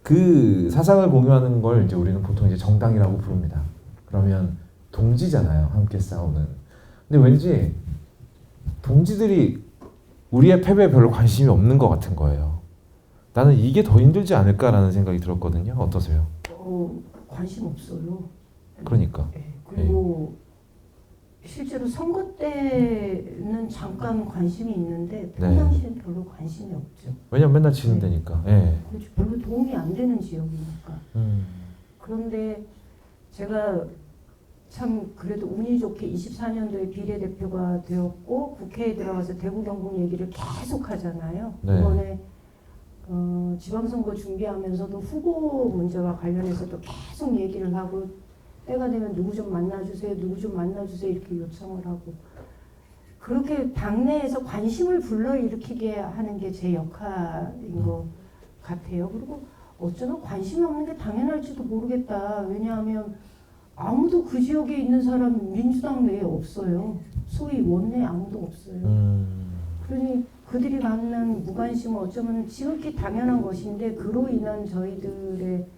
그 사상을 공유하는 걸 이제 우리는 보통 이제 정당이라고 부릅니다. 그러면 동지잖아요. 함께 싸우는. 근데 왠지 동지들이 우리의 패배에 별로 관심이 없는 것 같은 거예요. 나는 이게 더 힘들지 않을까라는 생각이 들었거든요. 어떠세요? 관심 없어요. 그러니까. 네. 그리고 실제로 선거 때는 잠깐 관심이 있는데 평상시엔 별로 관심이 없죠. 왜냐면 맨날 지는 데니까. 네. 그렇죠. 별로 도움이 안 되는 지역이니까. 그런데 제가 참 그래도 운이 좋게 24년도에 비례대표가 되었고 국회에 들어가서 대구 경북 얘기를 계속 하잖아요. 네. 이번에 지방선거 준비하면서도 후보 문제와 관련해서도 계속 얘기를 하고 때가 되면 누구 좀 만나주세요, 누구 좀 만나주세요 이렇게 요청을 하고 그렇게 당내에서 관심을 불러일으키게 하는 게 제 역할인 것 같아요. 그리고 어쩌면 관심이 없는 게 당연할지도 모르겠다. 왜냐하면 아무도 그 지역에 있는 사람 민주당 내에 없어요. 소위 원내에 아무도 없어요. 그러니 그들이 갖는 무관심은 어쩌면 지극히 당연한 것인데 그로 인한 저희들의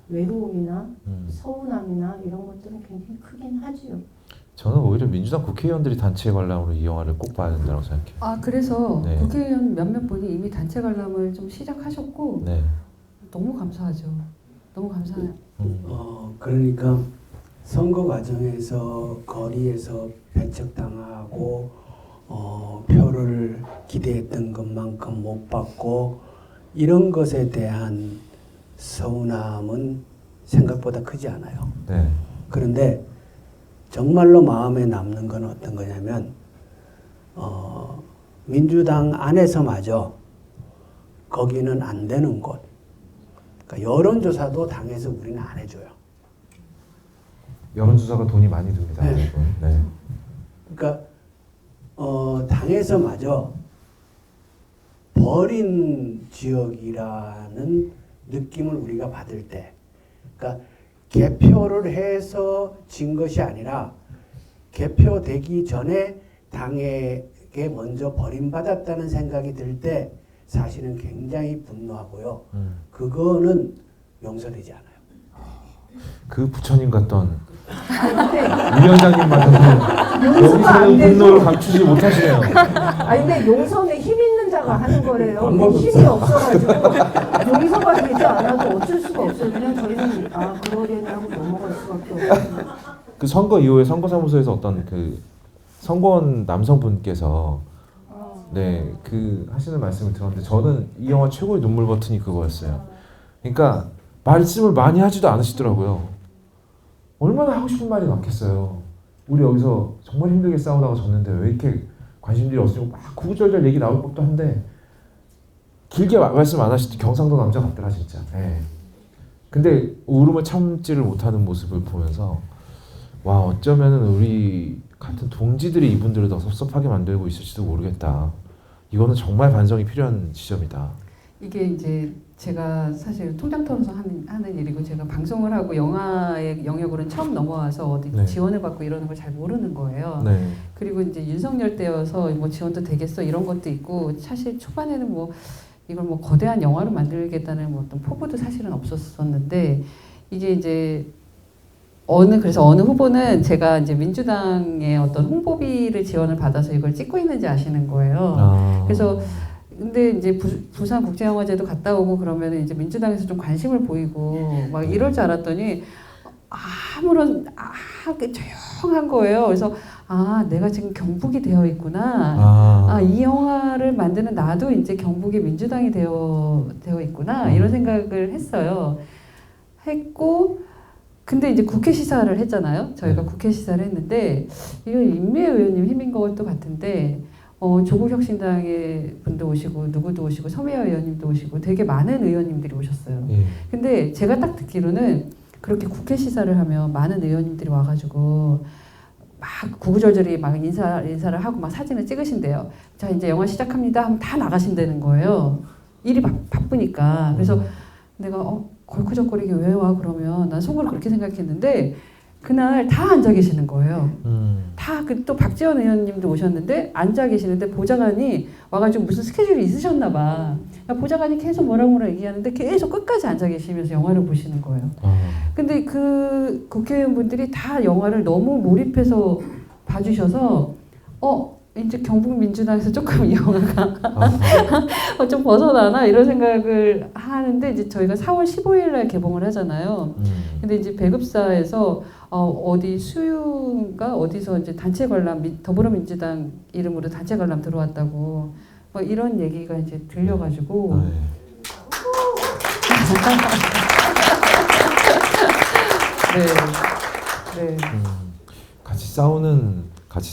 외로움이나 서운함이나 이런 것들은 굉장히 크긴 하지요. 저는 오히려 민주당 국회의원들이 단체 관람으로 이 영화를 꼭 봐야 된다고 생각해요. 그래서 네. 국회의원 몇몇 분이 이미 단체 관람을 좀 시작하셨고 네. 너무 감사하죠. 너무 감사해요. 그러니까 선거 과정에서 거리에서 배척당하고 표를 기대했던 것만큼 못 받고 이런 것에 대한 서운함은 생각보다 크지 않아요. 네. 그런데 정말로 마음에 남는 건 어떤 거냐면 민주당 안에서마저 거기는 안 되는 곳. 그러니까 여론조사도 당에서 우리는 안 해줘요. 여론조사가 돈이 많이 듭니다. 네. 여러분. 네. 그러니까 당에서마저 버린 지역이라는 느낌을 우리가 받을 때, 그러니까 개표를 해서 진 것이 아니라 개표되기 전에 당에게 먼저 버림받았다는 생각이 들 때 사실은 굉장히 분노하고요. 그거는 용서되지 않아요. 그 부처님 같던 근데 위원장님마저도 용서가 안 여기서는 돼도 분노를 감추지 못하시네요. 근데 용서는 힘 있는 자가 하는 거래요. 방법이 힘이 없어가지고 용서가 되지 않아도 어쩔 수가 없어요. 그냥 저희는 그러려냐고 넘어갈 수밖에 없어요. 그 선거 이후에 선거사무소에서 어떤 그 선거원 남성분께서 네, 그 하시는 말씀을 들었는데 저는 이 영화 최고의 눈물 버튼이 그거였어요. 그러니까 말씀을 많이 하지도 않으시더라고요. 얼마나 하고 싶은 말이 많겠어요. 우리 여기서 정말 힘들게 싸우다가 졌는데 왜 이렇게 관심들이 없으니까 막 구구절절 얘기 나올 법도 한데 길게 말씀 안 하시도 경상도 남자 같더라 진짜. 네. 근데 울음을 참지를 못하는 모습을 보면서 와 어쩌면은 우리 같은 동지들이 이분들을 더 섭섭하게 만들고 있을지도 모르겠다. 이거는 정말 반성이 필요한 지점이다. 이게 이제 제가 사실 통장 털어서 하는 일이고 제가 방송을 하고 영화의 영역으로는 처음 넘어와서 어디 네. 지원을 받고 이러는 걸 잘 모르는 거예요. 네. 그리고 이제 윤석열 때여서 뭐 지원도 되겠어 이런 것도 있고 사실 초반에는 뭐 이걸 뭐 거대한 영화로 만들겠다는 뭐 어떤 포부도 사실은 없었었는데 이게 이제 그래서 어느 후보는 제가 이제 민주당의 어떤 홍보비를 지원을 받아서 이걸 찍고 있는지 아시는 거예요. 그래서 근데 이제 부산 국제영화제도 갔다 오고 그러면 이제 민주당에서 좀 관심을 보이고 막 이럴 줄 알았더니 조용한 거예요. 그래서 내가 지금 경북이 되어 있구나. 이 영화를 만드는 나도 이제 경북의 민주당이 되어 있구나. 이런 생각을 했어요. 했고 근데 이제 국회 시사를 했잖아요. 저희가 국회 시사를 했는데 이건 임미애 의원님 힘인 것도 같은데 조국혁신당의 분도 오시고 누구도 오시고 서미아 의원님도 오시고 되게 많은 의원님들이 오셨어요. 근데 제가 딱 듣기로는 그렇게 국회 시사를 하면 많은 의원님들이 와가지고 막 구구절절히 막 인사를 하고 막 사진을 찍으신대요. 자 이제 영화 시작합니다 하면 다 나가신다는 거예요. 일이 바쁘니까. 그래서 내가 걸크적거리게 왜 와 그러면 난 속으로 그렇게 생각했는데 그날 다 앉아 계시는 거예요. 다 또 박지원 의원님도 오셨는데 앉아 계시는데 보좌관이 와가지고 무슨 스케줄이 있으셨나 봐. 보좌관이 계속 뭐라 얘기하는데 계속 끝까지 앉아 계시면서 영화를 보시는 거예요. 근데 그 국회의원분들이 다 영화를 너무 몰입해서 봐주셔서 이제 경북 민주당에서 조금 이 영화가 좀 벗어나나 이런 생각을 하는데 이제 저희가 4월 15일 날 개봉을 하잖아요. 근데 이제 배급사에서 어디 수유인가 어디서 이제 단체 관람 더불어민주당 이름으로 단체 관람 들어왔다고 이런 얘기가 이제 들려가지고 네. 같이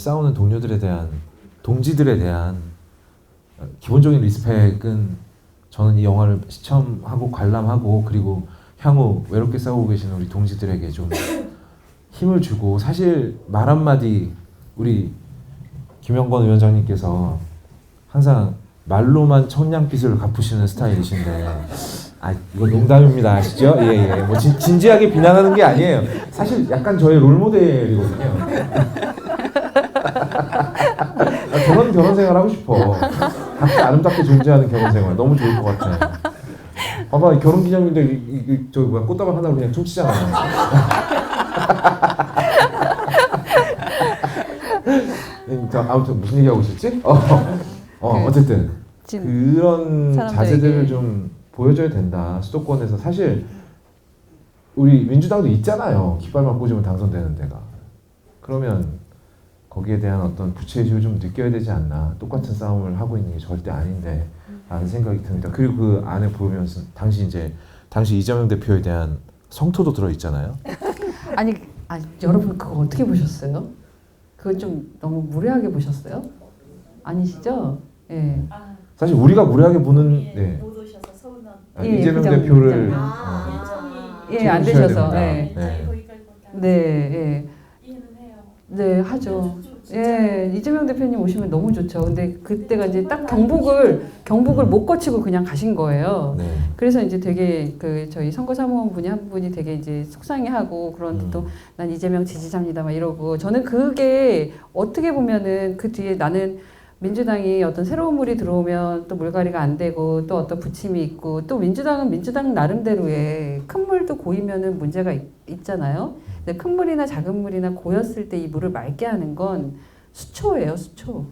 싸우는 동지들에 대한 기본적인 리스펙은 저는 이 영화를 시청하고 관람하고 그리고 향후 외롭게 싸우고 계시는 우리 동지들에게 좀 힘을 주고 사실 말 한마디 우리 김영건 위원장님께서 항상 말로만 천냥빚을 갚으시는 스타일이신데 이거 농담입니다 아시죠? 예. 뭐 진지하게 비난하는 게 아니에요. 사실 약간 저의 롤모델이거든요. 저런 결혼 생활 하고 싶어. 각자 아름답게 존재하는 결혼 생활 너무 좋을 것 같아요. 봐봐 결혼 기념일인데 저기 꽃다발 하나로 그냥 퉁치잖아요. 아무튼 무슨 얘기하고 있었지? 어쨌든 그런 자세들을 좀 보여줘야 된다. 수도권에서 사실 우리 민주당도 있잖아요. 깃발만 꽂으면 당선되는 데가. 그러면 거기에 대한 어떤 부채의식을 좀 느껴야 되지 않나. 똑같은 싸움을 하고 있는 게 절대 아닌데 라는 생각이 듭니다. 그리고 그 안에 보면서 당시 이재명 대표에 대한 성토도 들어있잖아요. 아니 여러분 그거 어떻게 보셨어요? 그거 좀 너무 무례하게 보셨어요? 아니시죠? 예. 아, 사실 우리가 무례하게 보는 예, 네. 못 오셔서 서운한. 예, 이재명 그죠, 대표를 그죠. 예, 안 챙기셔야 되셔서. 됩니다. 예. 네. 거기까지밖에 안 네, 예. 이해는 해요. 네, 하죠. 좋죠, 진짜. 예, 이재명 대표님 오시면 너무 좋죠. 근데 그때가 이제 딱 경북을 못 거치고 그냥 가신 거예요. 네. 그래서 이제 되게 그 저희 선거사무원분이 한 분이 되게 이제 속상해하고 그런데 또 난 이재명 지지자입니다 막 이러고 저는 그게 어떻게 보면은 그 뒤에 나는 민주당이 어떤 새로운 물이 들어오면 또 물갈이가 안 되고 또 어떤 부침이 있고 또 민주당은 민주당 나름대로의 큰 물도 고이면은 문제가 있잖아요. 근데 큰 물이나 작은 물이나 고였을 때 이 물을 맑게 하는 건 수초예요, 수초.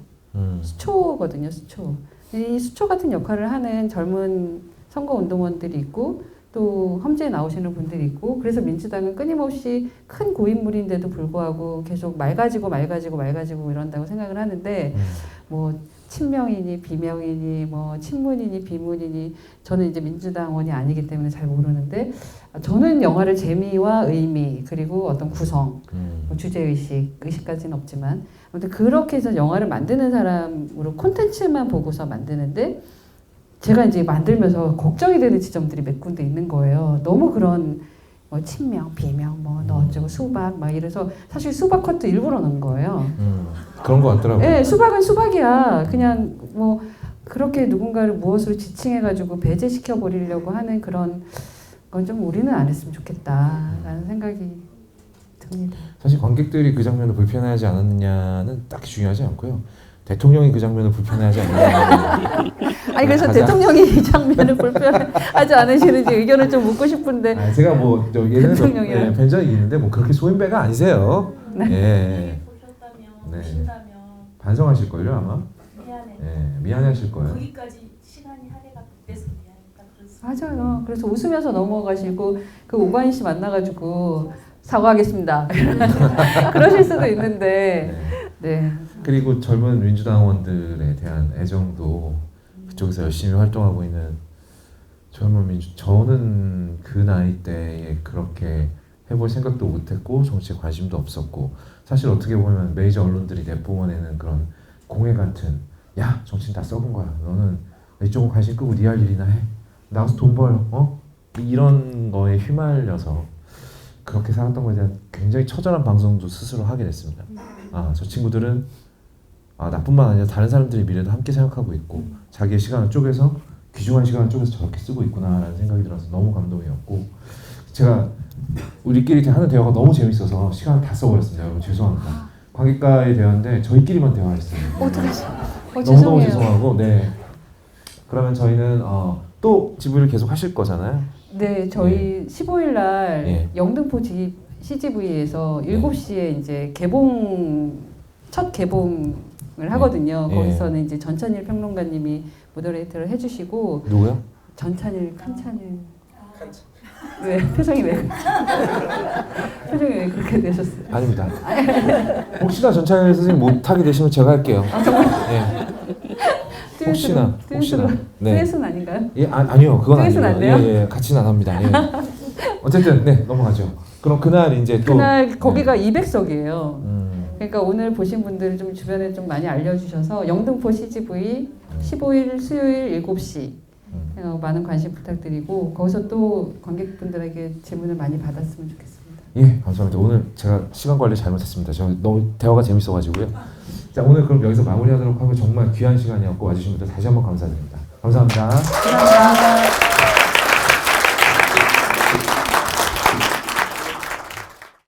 수초거든요, 수초. 이 수초 같은 역할을 하는 젊은 선거운동원들이 있고 또 험지에 나오시는 분들이 있고 그래서 민주당은 끊임없이 큰 고인물인데도 불구하고 계속 맑아지고 이런다고 생각을 하는데 뭐 친명이니 비명이니 뭐 친문이니 비문이니 저는 이제 민주당원이 아니기 때문에 잘 모르는데 저는 영화를 재미와 의미 그리고 어떤 구성 뭐 주제의식까지는 없지만 아무튼 그렇게 해서 영화를 만드는 사람으로 콘텐츠만 보고서 만드는데 제가 이제 만들면서 걱정이 되는 지점들이 몇 군데 있는 거예요. 너무 그런 뭐 친명, 비명, 뭐 너 어쩌고 수박 막 이래서 사실 수박 컷도 일부러 넣은 거예요. 그런 거 같더라고요. 예, 수박은 수박이야. 그냥 뭐 그렇게 누군가를 무엇으로 지칭해가지고 배제시켜 버리려고 하는 그런 건 좀 우리는 안 했으면 좋겠다라는 생각이 듭니다. 사실 관객들이 그 장면을 불편해하지 않았느냐는 딱히 중요하지 않고요. 대통령이 그 장면을 불편해하지 않느냐. 아니 그래서 가장- 대통령이 이 장면을 불편하지 않으시는지 의견을 좀 묻고 싶은데 아, 제가 뭐 예전에 대통령이요? 뵌 적이 있는데 뭐 그렇게 소인배가 아니세요. 예. 보셨다면 네. 보신다면 반성하실 걸요 아마. 미안해. 예, 미안하실 거예요. 거기까지 시간이 할애가 돼서 미안했다 그럴 수 맞아요. 그래서 웃으면서 넘어가시고 그 오관희 씨 만나가지고 사과하겠습니다. 그러실 수도 있는데 네. 그리고 젊은 민주당원들에 대한 애정도 그쪽에서 열심히 활동하고 있는 저는 그 나이 때에 그렇게 해볼 생각도 못했고 정치에 관심도 없었고 사실 어떻게 보면 메이저 언론들이 내뿜어내는 그런 공해 같은 야 정치는 다 썩은 거야 너는 이쪽은 관심 끄고 네 할 일이나 해 나가서 돈 벌 이런 거에 휘말려서 그렇게 살았던 거에 대한 굉장히 처절한 방송도 스스로 하게 됐습니다. 저 친구들은 나뿐만 아니라 다른 사람들의 미래도 함께 생각하고 있고 자기의 시간을 쪼개서 귀중한 시간을 쪼개서 저렇게 쓰고 있구나라는 생각이 들어서 너무 감동이었고 제가 우리끼리 하는 대화가 너무 재밌어서 시간을 다 써버렸습니다. 여러분 죄송합니다. 관객과의 대화인데 저희끼리만 대화했어요. 어떡하지? 너무너무 죄송해요. 죄송하고 네. 그러면 저희는 또 지부를 계속 하실 거잖아요. 네, 저희 15일 날 예. 영등포 CGV에서 7시에 이제 첫 개봉을 하거든요. 예. 거기서는 이제 전찬일 평론가님이 모더레이터를 해주시고 누구요? 전찬일, 칸찬일. 왜 표정이 왜 표정이 왜 그렇게 되셨어요? 아닙니다. 혹시나 전찬일 선생님 못하게 되시면 제가 할게요. 정말 예. 혹시나. 네. 듀엣은 아닌가요? 예, 아니요. 그건 듀엣은 아니에요. 안 돼요? 예, 같이는 안 합니다. 예. 어쨌든 네 넘어가죠. 그럼 그날 이제 또 그날 거기가 200석이에요. 음, 그러니까 오늘 보신 분들 좀 주변에 좀 많이 알려주셔서 영등포 CGV 15일 수요일 7시 많은 관심 부탁드리고 거기서 또 관객분들에게 질문을 많이 받았으면 좋겠습니다. 예, 감사합니다. 오늘 제가 시간 관리 잘못했습니다. 저 너무 대화가 재밌어가지고요. 자, 오늘 그럼 여기서 마무리하도록 하고 정말 귀한 시간이었고 와주신 분들 다시 한번 감사드립니다. 감사합니다. 감사합니다.